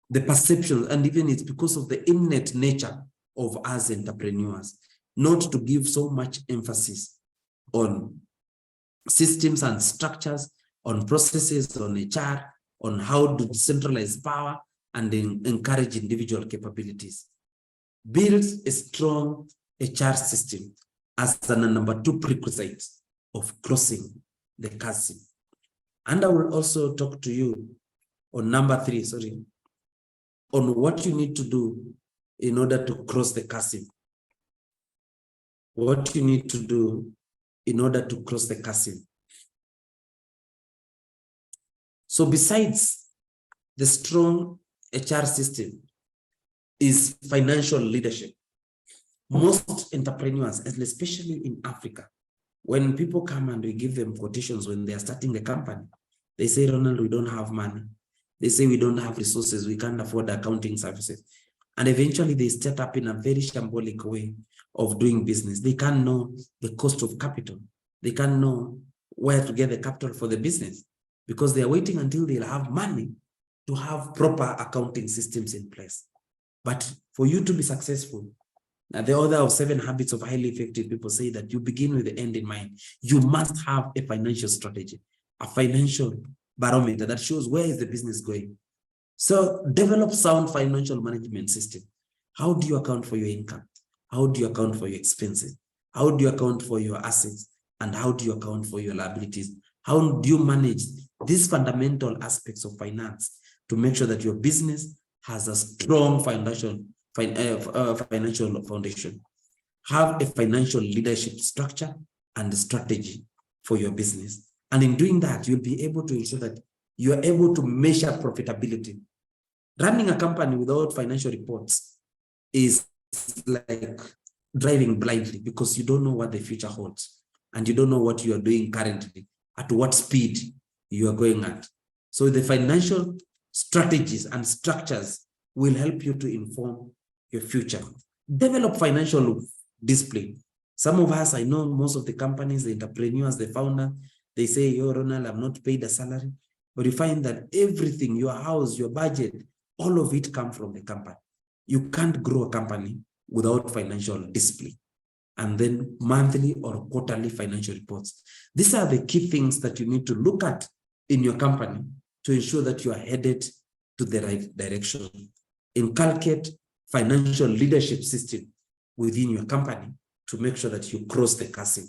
S2: the perception, and even it's because of the innate nature of us entrepreneurs, not to give so much emphasis on systems and structures, on processes, on HR, on how to decentralize power and encourage individual capabilities. Build a strong HR system as the number 2 prerequisite of crossing the chasm. And I will also talk to you on number 3, on what you need to do in order to cross the chasm. What you need to do in order to cross the chasm. So besides the strong HR system is financial leadership. Most entrepreneurs, and especially in Africa, when people come and we give them quotations when they are starting the company, they say, Ronald, we don't have money. They say we don't have resources, we can't afford accounting services. And eventually they start up in a very shambolic way of doing business. They can't know the cost of capital. They can't know where to get the capital for the business because they are waiting until they'll have money to have proper accounting systems in place. But for you to be successful, the author of 7 Habits of Highly Effective People say that you begin with the end in mind. You must have a financial strategy, a financial barometer that shows where is the business going. So develop sound financial management system. How do you account for your income? How do you account for your expenses? How do you account for your assets? And how do you account for your liabilities? How do you manage these fundamental aspects of finance to make sure that your business has a strong financial foundation? Have a financial leadership structure and strategy for your business. And in doing that, you'll be able to ensure that you are able to measure profitability. Running a company without financial reports is like driving blindly because you don't know what the future holds and you don't know what you are doing currently, at what speed you are going at. So the financial strategies and structures will help you to inform your future. Develop financial discipline. Some of us, I know most of the companies, the entrepreneurs, the founder, they say, yo, Ronald, I'm not paid a salary. But you find that everything, your house, your budget, all of it comes from the company. You can't grow a company without financial discipline. And then monthly or quarterly financial reports. These are the key things that you need to look at in your company to ensure that you are headed to the right direction. Inculcate financial leadership system within your company to make sure that you cross the chasm.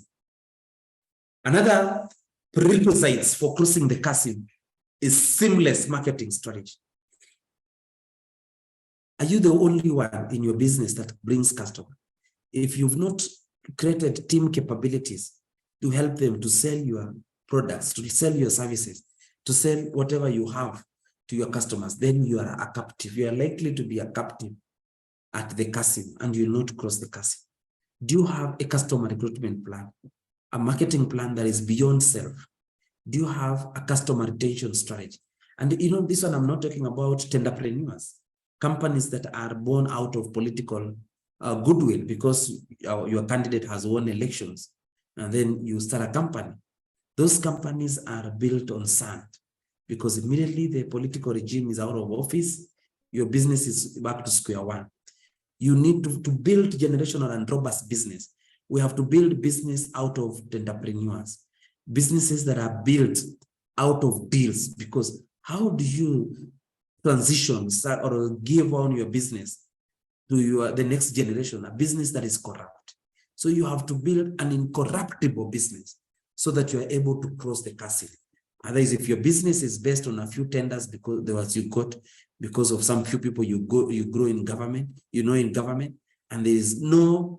S2: Another prerequisites for crossing the chasm is seamless marketing strategy. Are you the only one in your business that brings customers? If you've not created team capabilities to help them to sell your products, to sell your services, to sell whatever you have to your customers, then you are a captive. You are likely to be a captive at the chasm and you will not cross the chasm. Do you have a customer recruitment plan, a marketing plan that is beyond self? Do you have a customer retention strategy? And you know, this one, I'm not talking about tenderpreneurs, companies that are born out of political goodwill because your candidate has won elections and then you start a company. Those companies are built on sand because immediately the political regime is out of office, your business is back to square one. You need to build generational and robust business. We have to build business out of entrepreneurs, businesses that are built out of deals, because how do you transition or give on your business to the next generation, a business that is corrupt? So you have to build an incorruptible business so that you are able to cross the chasm. Otherwise, if your business is based on a few tenders because there was you got because of some few people you grow in government, in government, and there is no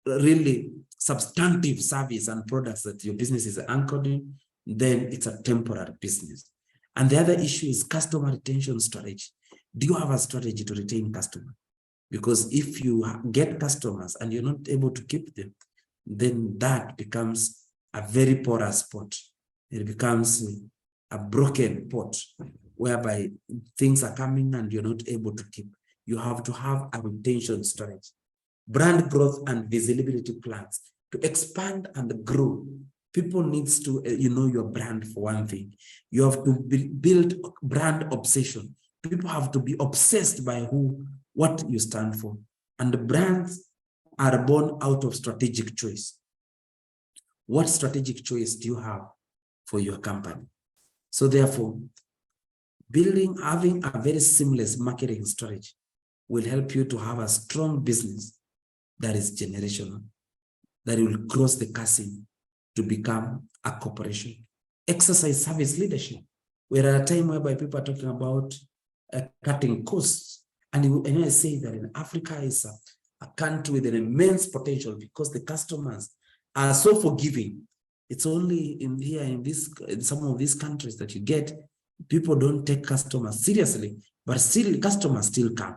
S2: really substantive service and products that your business is anchored in, then it's a temporary business. And the other issue is customer retention strategy. Do you have a strategy to retain customers? Because if you get customers and you're not able to keep them, then that becomes a very porous pot. It becomes a broken pot whereby things are coming and you're not able to keep. You have to have a retention strategy. Brand growth and visibility plans to expand and grow. People needs to know your brand for one thing. You have to build brand obsession. People have to be obsessed by what you stand for. And the brands are born out of strategic choice. What strategic choice do you have for your company? So therefore, having a very seamless marketing strategy will help you to have a strong business that is generational, that will cross the chasm to become a corporation. Exercise service leadership. We're at a time whereby people are talking about cutting costs. And I say that in Africa is a country with an immense potential because the customers are so forgiving. It's only in some of these countries that you get, people don't take customers seriously, but still customers still come.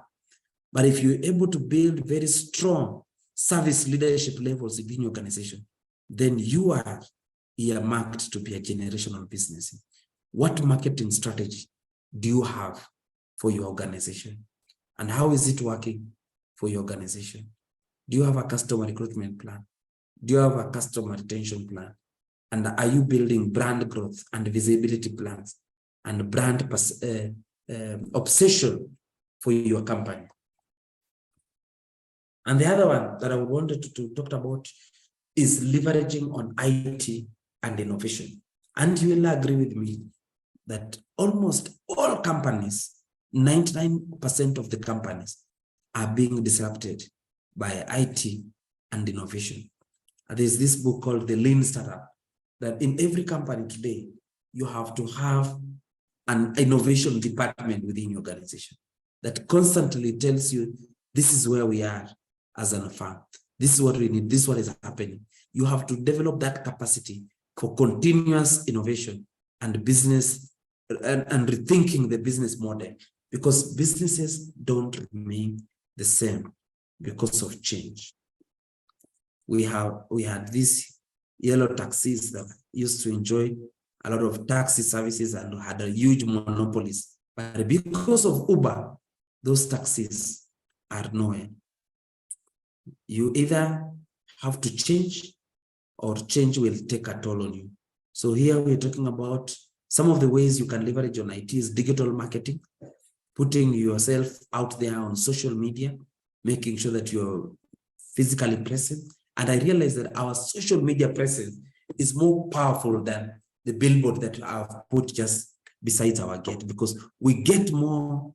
S2: But if you're able to build very strong service leadership levels within your organization, then you are earmarked to be a generational business. What marketing strategy do you have for your organization? And how is it working for your organization? Do you have a customer recruitment plan? Do you have a customer retention plan? And are you building brand growth and visibility plans and brand obsession for your company? And the other one that I wanted to talk about is leveraging on IT and innovation. And you will agree with me that almost all companies, 99% of the companies are being disrupted by IT and innovation. And there's this book called The Lean Startup, that in every company today, you have to have an innovation department within your organization that constantly tells you, this is where we are as a firm. This is what we need. This is what is happening. You have to develop that capacity for continuous innovation and business and rethinking the business model, because businesses don't remain the same because of change. We had these yellow taxis that used to enjoy a lot of taxi services and had a huge monopolies. But because of Uber, those taxis are nowhere. You either have to change, or change will take a toll on you. So here we're talking about some of the ways you can leverage on IT is digital marketing, putting yourself out there on social media, making sure that you're physically present. And I realized that our social media presence is more powerful than the billboard that I've put just besides our gate, because we get more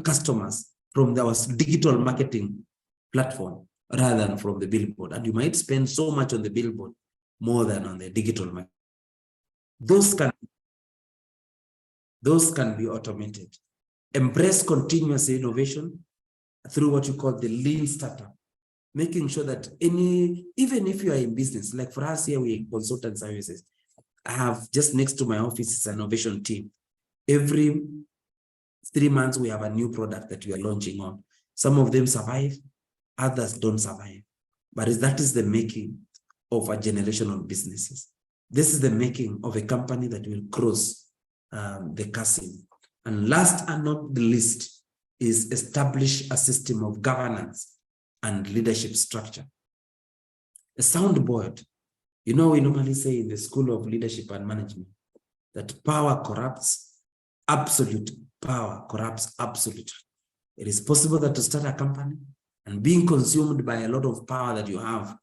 S2: customers from our digital marketing platform rather than from the billboard. And you might spend so much on the billboard more than on the digital marketing. Those can be automated. Embrace continuous innovation through what you call the lean startup, making sure that even if you are in business, like for us here, we consultant services. I have just next to my office is an innovation team. Every 3 months, we have a new product that we are launching on. Some of them survive, others don't survive. But that is the making of a generation of businesses. This is the making of a company that will cross the chasm. And last and not the least is establish a system of governance and leadership structure. A soundboard. You know, we normally say in the School of Leadership and Management that power corrupts, absolute power corrupts absolute. It is possible that to start a company and being consumed by a lot of power that you have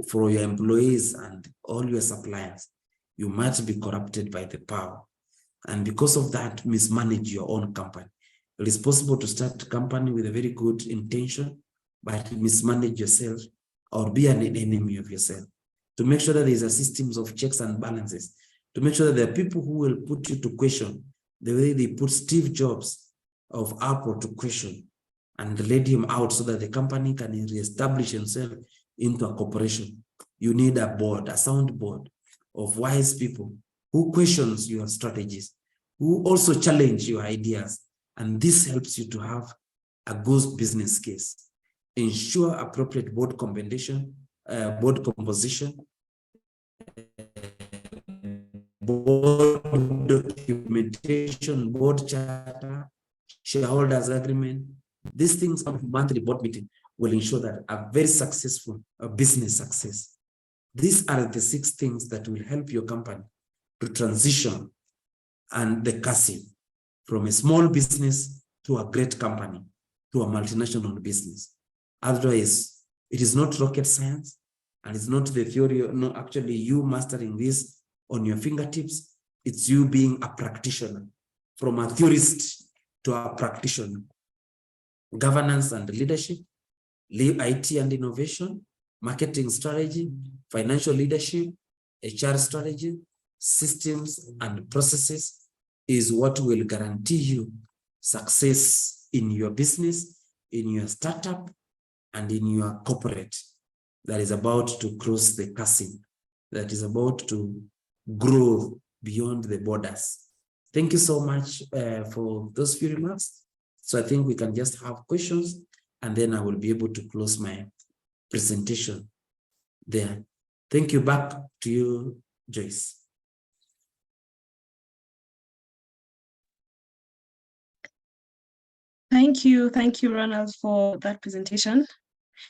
S2: for your employees and all your suppliers, you might be corrupted by the power. And because of that, mismanage your own company. It is possible to start a company with a very good intention, but mismanage yourself or be an enemy of yourself. To make sure that there is a system of checks and balances, to make sure that there are people who will put you to question the way they put Steve Jobs of Apple to question and laid him out so that the company can reestablish himself into a corporation. You need a board, a sound board of wise people who questions your strategies, who also challenge your ideas. And this helps you to have a good business case. Ensure appropriate board composition, board documentation, board charter, shareholders agreement. These things of monthly board meeting will ensure that a very successful business success. These are the 6 things that will help your company to transition and the chasm from a small business to a great company, to a multinational business. Otherwise, it is not rocket science, and it's not the theory, no, actually you mastering this on your fingertips. It's you being a practitioner, from a theorist to a practitioner. Governance and leadership, IT and innovation, marketing strategy, financial leadership, HR strategy, systems and processes is what will guarantee you success in your business, in your startup, and in your corporate that is about to cross the chasm, that is about to grow beyond the borders. Thank you so much for those few remarks. So I think we can just have questions, and then I will be able to close my presentation there. Thank you. Back to you, Joyce.
S3: Thank you, Ronald, for that presentation.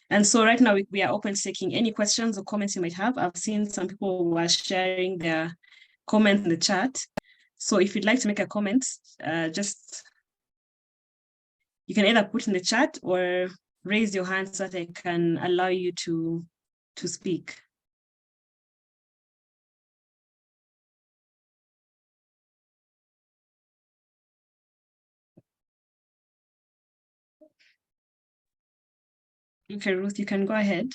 S3: And so right now we are open to taking any questions or comments you might have. I've seen some people who are sharing their comments in the chat. So if you'd like to make a comment, you can either put in the chat or raise your hand so that I can allow you to speak. Okay, Ruth, you can go ahead.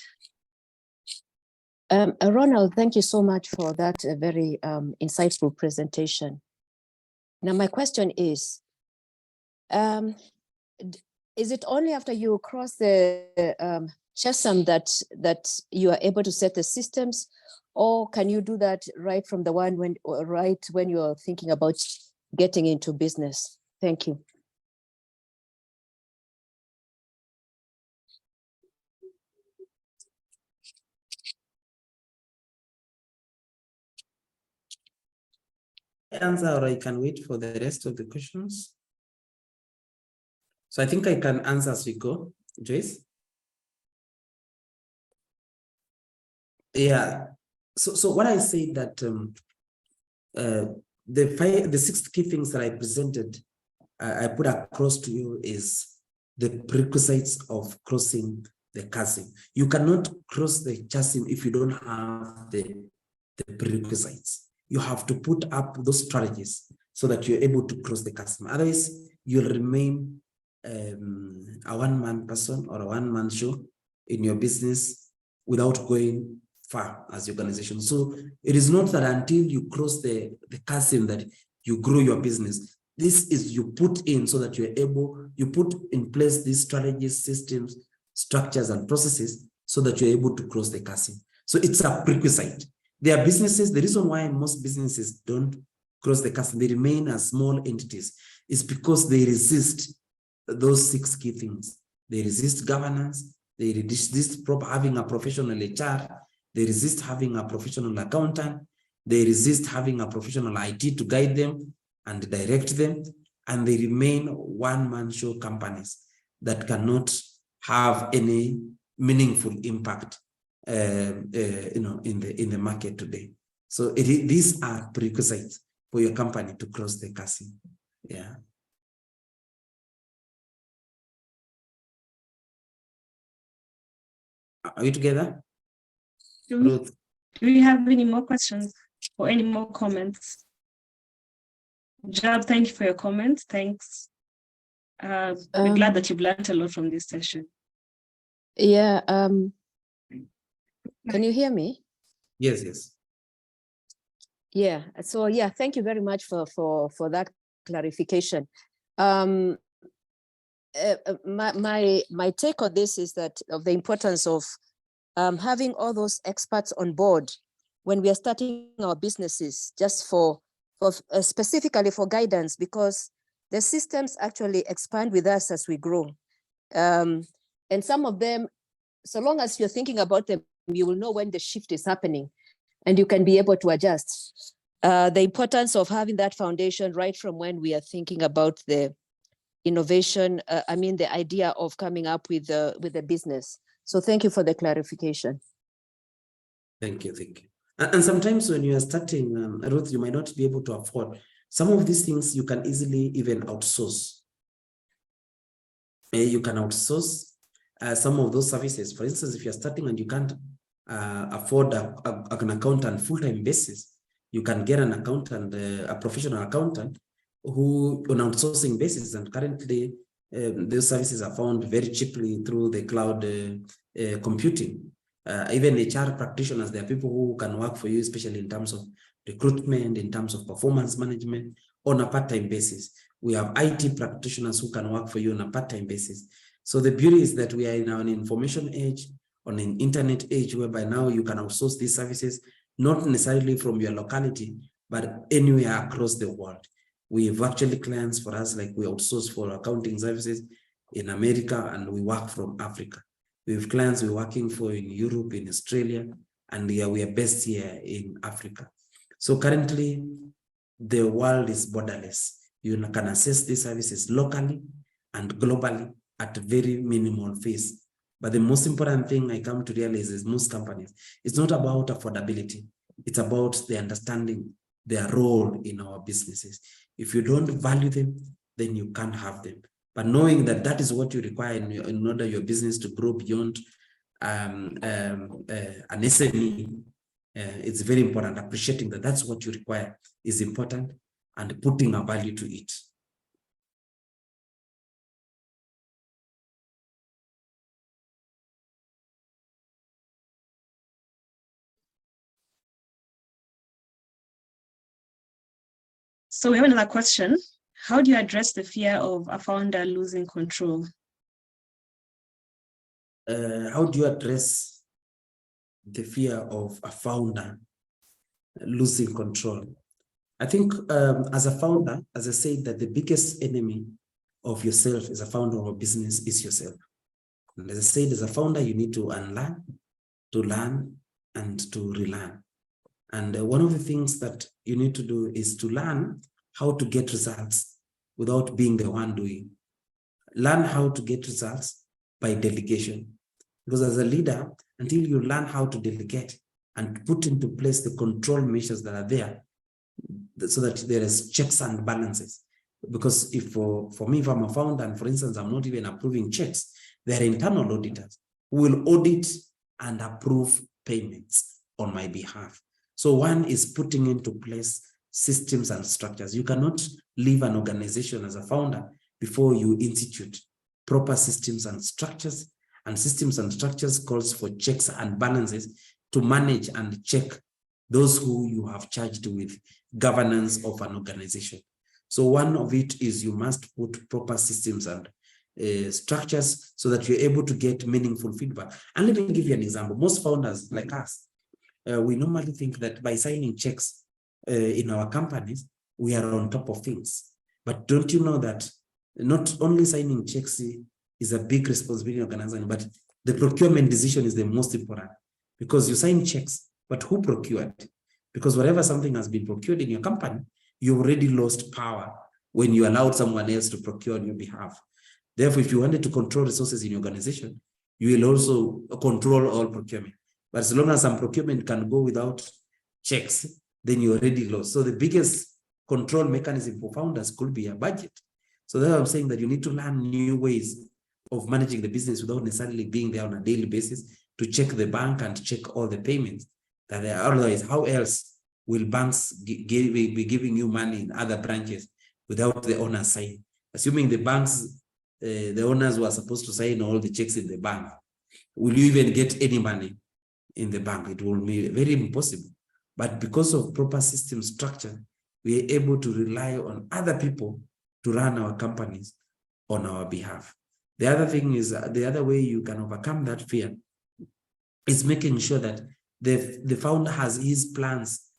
S4: Ronald, thank you so much for that very insightful presentation. Now, my question is it only after you cross the chasm that you are able to set the systems, or can you do that right from the one when you're thinking about getting into business? Thank you.
S2: Answer, or I can wait for the rest of the questions. So I think I can answer as we go, Joyce. Yeah. So what I say that the 6 key things that I presented, I put across to you is the prerequisites of crossing the chasm. You cannot cross the chasm if you don't have the prerequisites. You have to put up those strategies so that you're able to cross the chasm. Otherwise, you'll remain a one-man person or a one-man show in your business without going far as your organization. So it is not that until you cross the chasm that you grow your business. This is you put in so that you're able, you put in place these strategies, systems, structures, and processes so that you're able to cross the chasm. So it's a prerequisite. There are businesses, the reason why most businesses don't cross the chasm, they remain as small entities, is because they resist those 6 key things. They resist governance, they resist having a professional HR, they resist having a professional accountant, they resist having a professional IT to guide them and direct them, and they remain one-man show companies that cannot have any meaningful impact in the market today. So these are prerequisites for your company to cross the chasm. Yeah. Are we together?
S3: Do we have any more questions or any more comments? Jab, thank you for your comments. Thanks. We're glad that you've learned a lot from this session.
S4: Yeah. Can you hear me?
S2: Yes, yes.
S4: Yeah. So yeah, thank you very much for that clarification. My take on this is that of the importance of having all those experts on board when we are starting our businesses, just for specifically for guidance, because the systems actually expand with us as we grow. And some of them, so long as you're thinking about them, you will know when the shift is happening and you can be able to adjust. The importance of having that foundation right from when we are thinking about the innovation, the idea of coming up with the business. So thank you for the clarification.
S2: Thank you, thank you. And sometimes when you are starting, Ruth, you might not be able to afford some of these things. You can easily even outsource. You can outsource some of those services. For instance, if you're starting and you can't afford an accountant full-time basis, you can get an accountant, a professional accountant, who on outsourcing basis. And currently, those services are found very cheaply through the cloud computing. Even HR practitioners, there are people who can work for you, especially in terms of recruitment, in terms of performance management, on a part-time basis. We have IT practitioners who can work for you on a part-time basis. So the beauty is that we are in an information age, on an internet age, whereby now you can outsource these services, not necessarily from your locality, but anywhere across the world. We have actually clients for us, like we outsource for accounting services in America, and we work from Africa. We have clients we're working for in Europe, in Australia, and we are based here in Africa. So currently, the world is borderless. You can access these services locally and globally at a very minimal fees. But the most important thing I come to realize is most companies, it's not about affordability. It's about the understanding their role in our businesses. If you don't value them, then you can't have them. But knowing that that is what you require in order your business to grow beyond an SME, it's very important. Appreciating that that's what you require is important, and putting a value to it.
S3: So we have another question. How do you address the fear of a founder losing control?
S2: How do you address the fear of a founder losing control? I think as a founder, as I said, that the biggest enemy of yourself as a founder of a business is yourself. And as I said, as a founder, you need to unlearn, to learn, and to relearn. And one of the things that you need to do is to learn how to get results without being the one doing. Learn how to get results by delegation. Because as a leader, until you learn how to delegate, and put into place the control measures that are there so that there is checks and balances. Because if for me, if I'm a founder and for instance, I'm not even approving checks, there are internal auditors who will audit and approve payments on my behalf. So one is putting into place systems and structures. You cannot leave an organization as a founder before you institute proper systems and structures. And systems and structures calls for checks and balances to manage and check those who you have charged with governance of an organization. So one of it is you must put proper systems and structures so that you're able to get meaningful feedback. And let me give you an example. Most founders like us, we normally think that by signing checks in our companies, we are on top of things. But don't you know that not only signing checks is a big responsibility in organization, but the procurement decision is the most important, because you sign checks, but who procured? Because whatever something has been procured in your company, you already lost power when you allowed someone else to procure on your behalf. Therefore, if you wanted to control resources in your organization, you will also control all procurement. But as long as some procurement can go without checks, then you already lost. So the biggest control mechanism for founders could be a budget. So that's why I'm saying that you need to learn new ways of managing the business without necessarily being there on a daily basis to check the bank and check all the payments that they are. Otherwise, how else will banks be giving you money in other branches without the owner sign? Assuming the banks, the owners were supposed to sign all the checks in the bank, will you even get any money in the bank? It will be very impossible. But because of proper system structure, we are able to rely on other people to run our companies on our behalf. The other thing is, the other way you can overcome that fear is making sure that the founder has his plans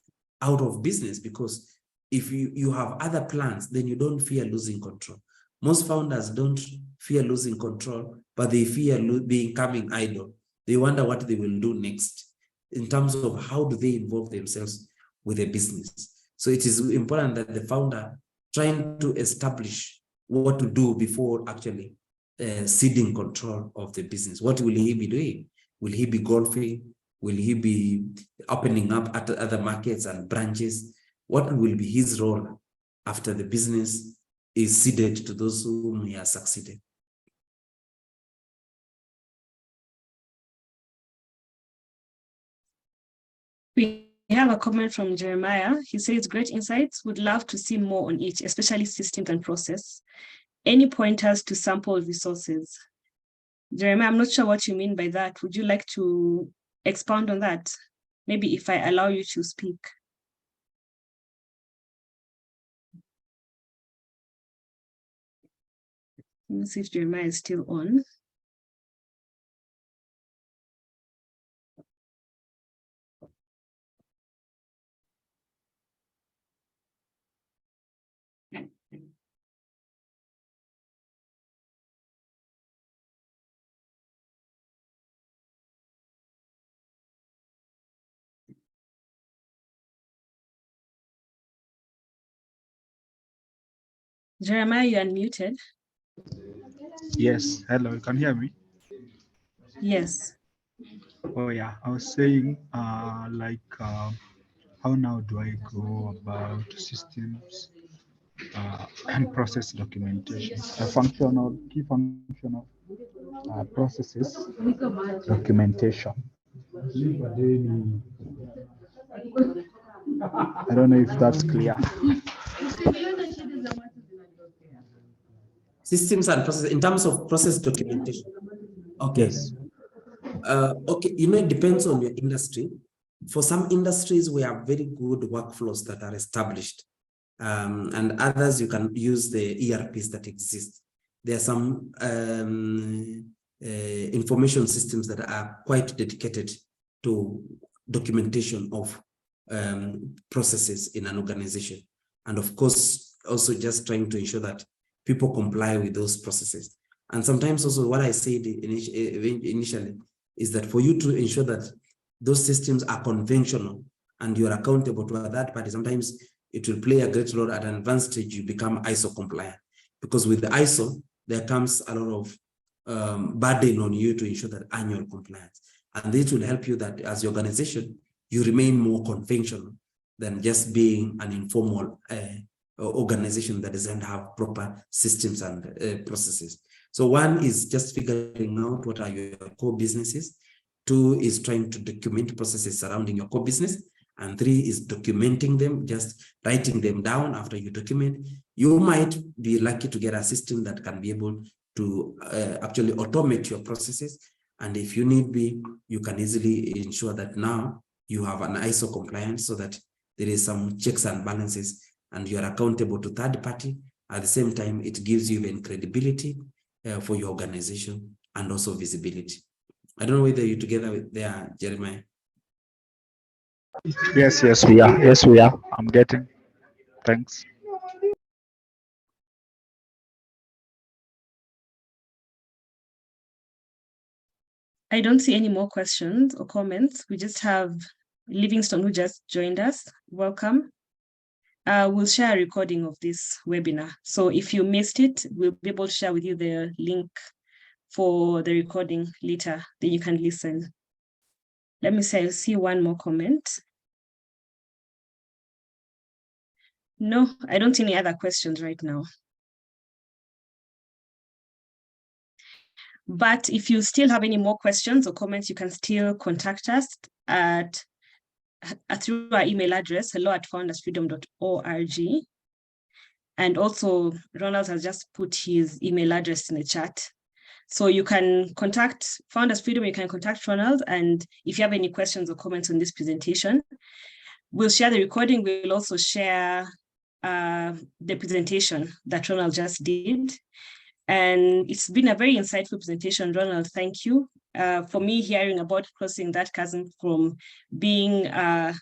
S2: out of business, because if you have other plans, then you don't fear losing control. Most founders don't fear losing control, but they fear becoming idle. They wonder what they will do next in terms of how do they involve themselves with a business. So it is important that the founder trying to establish what to do before actually ceding control of the business. What will he be doing? Will he be golfing? Will he be opening up at other markets and branches? What will be his role after the business is ceded to those whom he has succeeded?
S3: We have a comment from Jeremiah. He says, great insights. Would love to see more on each, especially systems and process. Any pointers to sample resources? Jeremiah, I'm not sure what you mean by that. Would you like to expound on that? Maybe if I allow you to speak. Let me see if Jeremiah is still on. Jeremiah, you're unmuted.
S5: Yes, hello, you can hear me?
S3: Yes.
S5: Oh yeah, I was saying how now do I go about systems and process documentation, key functional processes documentation. I don't know if that's clear.
S2: Systems and process in terms of process documentation. Okay.
S5: Yes.
S2: Okay, it depends on your industry. For some industries, we have very good workflows that are established. And others, you can use the ERPs that exist. There are some information systems that are quite dedicated to documentation of processes in an organization. And of course, also just trying to ensure that people comply with those processes. And sometimes also what I said initially is that for you to ensure that those systems are conventional and you're accountable to a third party, sometimes it will play a great role. At an advanced stage, you become ISO compliant, because with the ISO, there comes a lot of burden on you to ensure that annual compliance. And this will help you that as your organization, you remain more conventional than just being an informal organization that doesn't have proper systems and processes. So one is just figuring out what are your core businesses. 2 is trying to document processes surrounding your core business. And 3 is documenting them, just writing them down. After you document, you might be lucky to get a system that can be able to actually automate your processes. And if you need be, you can easily ensure that now you have an ISO compliance so that there is some checks and balances and you are accountable to third party. At the same time, it gives you even credibility for your organization and also visibility. I don't know whether you're together with there, Jeremiah.
S5: Yes, we are. Yes, we are. I'm getting. Thanks.
S3: I don't see any more questions or comments. We just have Livingstone who just joined us. Welcome. We'll share a recording of this webinar. So if you missed it, we'll be able to share with you the link for the recording later, then you can listen. Let me say, I see one more comment. No, I don't see any other questions right now. But if you still have any more questions or comments, you can still contact us at through our email address, hello@foundersfreedom.org. And also, Ronald has just put his email address in the chat. So you can contact Founders Freedom, you can contact Ronald, and if you have any questions or comments on this presentation, we'll share the recording. We'll also share the presentation that Ronald just did. And it's been a very insightful presentation, Ronald, thank you. For me, hearing about crossing that chasm from being a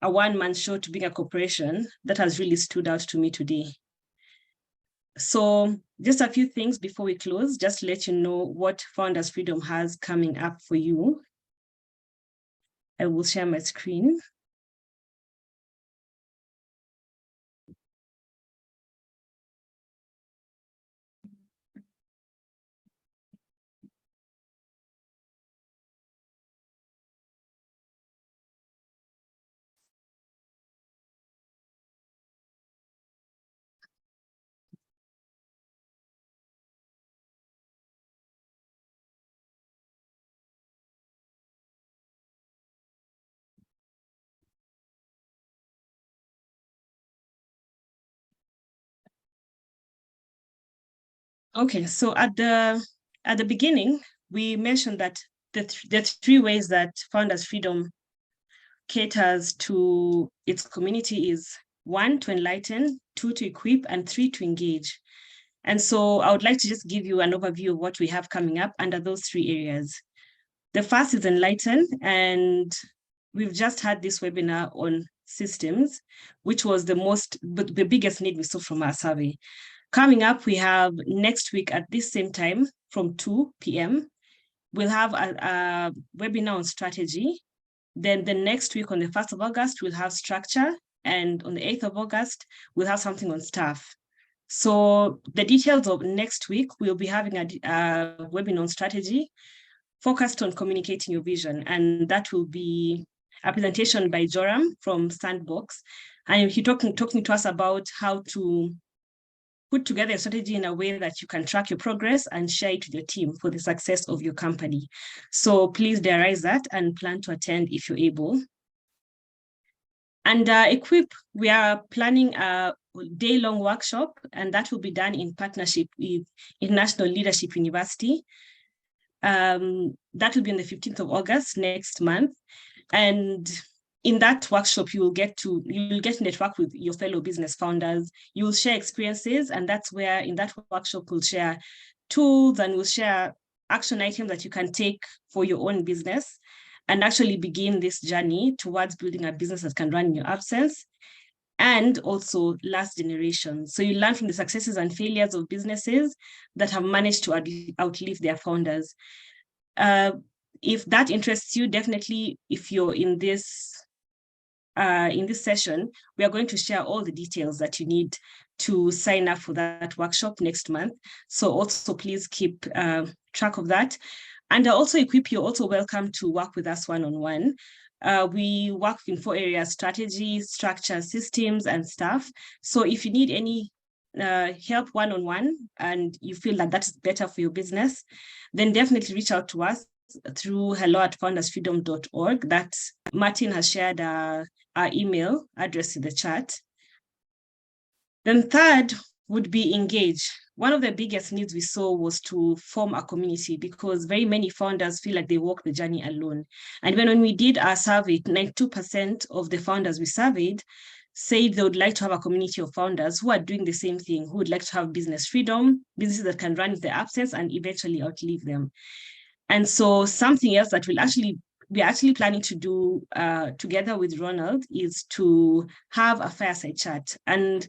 S3: one-man show to being a corporation, that has really stood out to me today. So just a few things before we close, just to let you know what Founders Freedom has coming up for you. I will share my screen. Okay, so at the beginning, we mentioned that the 3 ways that Founders Freedom caters to its community is 1, to enlighten, 2, to equip, and 3, to engage. And so I would like to just give you an overview of what we have coming up under those 3 areas. The first is enlighten, and we've just had this webinar on systems, which was the biggest need we saw from our survey. Coming up, we have next week at this same time from 2 p.m. We'll have a webinar on strategy. Then the next week on the 1st of August, we'll have structure. And on the 8th of August, we'll have something on staff. So the details of next week, we'll be having a webinar on strategy focused on communicating your vision. And that will be a presentation by Joram from Sandbox. And he's talking to us about how to put together a strategy in a way that you can track your progress and share it with your team for the success of your company. So please diarize that and plan to attend if you're able. And Equip, we are planning a day-long workshop, and that will be done in partnership with International Leadership University. That will be on the 15th of August next month. And in that workshop, you'll get to network with your fellow business founders. You will share experiences, and that's where in that workshop, we'll share tools and we'll share action items that you can take for your own business and actually begin this journey towards building a business that can run in your absence and also last generation. So you learn from the successes and failures of businesses that have managed to outlive their founders. If that interests you, definitely, if you're in this session, we are going to share all the details that you need to sign up for that workshop next month. So also please keep track of that. And also Equip, you're also welcome to work with us one-on-one. We work in 4 areas: strategy, structure, systems, and staff. So if you need any help one-on-one and you feel that that's better for your business, then definitely reach out to us through hello@foundersfreedom.org. That Martin has shared our email address in the chat. Then third would be engage. One of the biggest needs we saw was to form a community, because very many founders feel like they walk the journey alone. And when we did our survey, 92% of the founders we surveyed said they would like to have a community of founders who are doing the same thing, who would like to have business freedom, businesses that can run in their absence and eventually outlive them. And so something else that we're actually planning to do together with Ronald is to have a fireside chat. And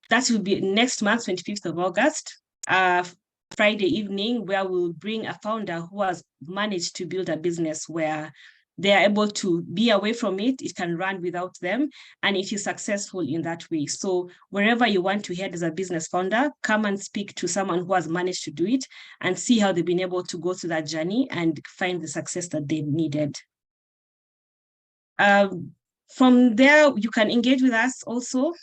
S3: that will be next month, 25th of August, Friday evening, where we'll bring a founder who has managed to build a business where they are able to be away from it, it can run without them, and it is successful in that way. So wherever you want to head as a business founder, come and speak to someone who has managed to do it and see how they've been able to go through that journey and find the success that they needed. From there, you can engage with us also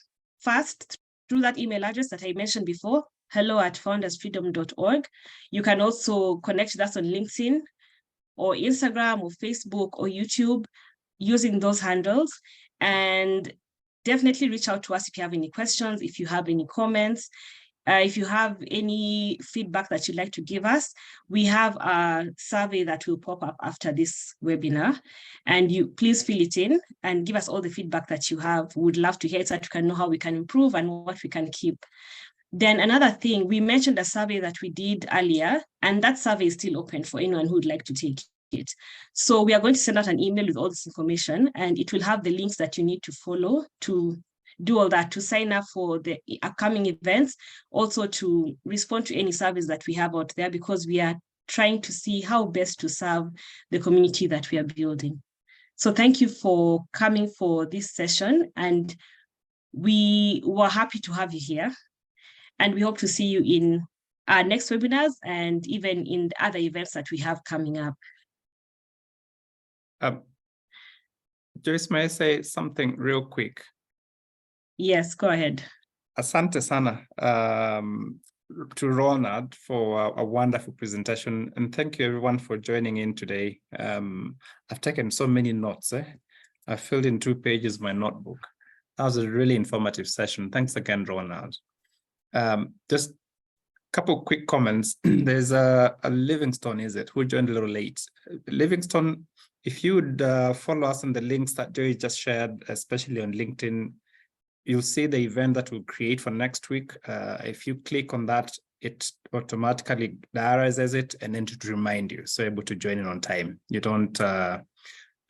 S3: first through that email address that I mentioned before, hello@foundersfreedom.org. You can also connect with us on LinkedIn or Instagram or Facebook or YouTube using those handles. And definitely reach out to us if you have any questions, if you have any comments, if you have any feedback that you'd like to give us. We have a survey that will pop up after this webinar, and you please fill it in and give us all the feedback that you have. We'd love to hear it so that we can know how we can improve and what we can keep. Then another thing, we mentioned a survey that we did earlier, and that survey is still open for anyone who would like to take it. So we are going to send out an email with all this information, and it will have the links that you need to follow to do all that, to sign up for the upcoming events, also to respond to any surveys that we have out there, because we are trying to see how best to serve the community that we are building. So thank you for coming for this session, and we were happy to have you here. And we hope to see you in our next webinars and even in the other events that we have coming up.
S1: Joyce, may I say something real quick?
S3: Yes, go ahead.
S1: Asante sana to Ronald for a wonderful presentation, and thank you everyone for joining in today. I've taken so many notes. I filled in 2 pages of my notebook. That was a really informative session. Thanks again, Ronald. Just a couple quick comments. There's a Livingstone, is it, who joined a little late. Livingstone, if you would follow us on the links that Joey just shared, especially on LinkedIn, you'll see the event that we'll create for next week. If you click on that, it automatically diarizes it and then to remind you, so you're able to join in on time. You don't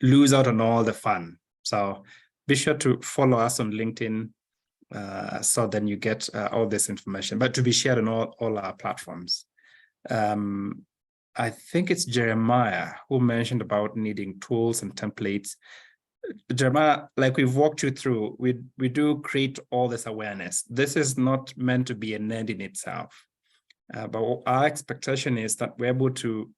S1: lose out on all the fun. So be sure to follow us on LinkedIn, so then you get all this information, but to be shared on all our platforms. I think it's Jeremiah who mentioned about needing tools and templates. Jeremiah, like we've walked you through, we do create all this awareness. This is not meant to be an end in itself, but our expectation is that we're able to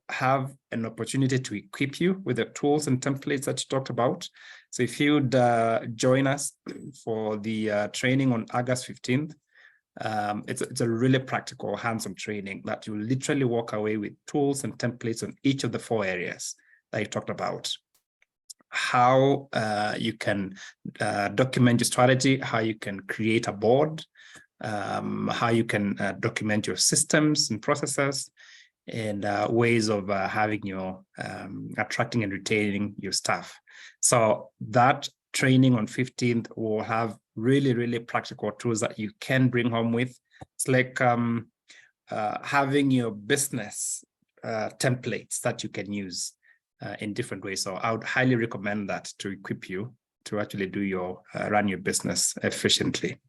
S1: have an opportunity to equip you with the tools and templates that you talked about. So if you'd join us for the training on August 15th, it's a really practical, hands-on training that you literally walk away with tools and templates on each of the 4 areas that you talked about. How you can document your strategy, how you can create a board, how you can document your systems and processes, and ways of having your attracting and retaining your staff. So that training on 15th will have really, really practical tools that you can bring home with. It's like having your business templates that you can use in different ways. So I would highly recommend that to equip you to actually do your run your business efficiently.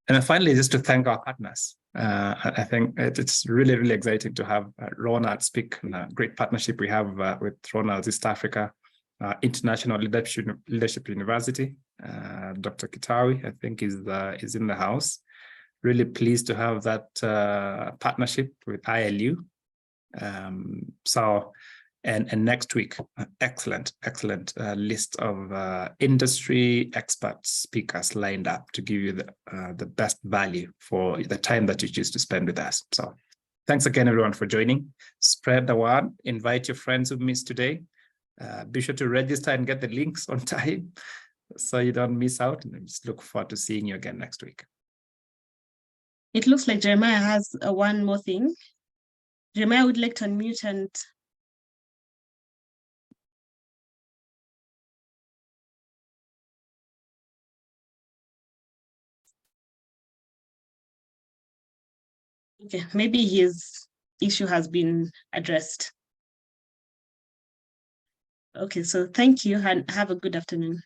S1: And then finally, just to thank our partners. I think it's really, really exciting to have Ronald speak in a great partnership we have with Ronalds East Africa, International Leadership University. Dr. Kitawi, I think, is in the house. Really pleased to have that partnership with ILU. So And next week, excellent list of industry expert speakers lined up to give you the best value for the time that you choose to spend with us. So thanks again, everyone, for joining. Spread the word, invite your friends who missed today. Be sure to register and get the links on time so you don't miss out. And just look forward to seeing you again next week.
S3: It looks like Jeremiah has one more thing. Jeremiah would like to unmute and okay, maybe his issue has been addressed. Okay, so thank you and have a good afternoon.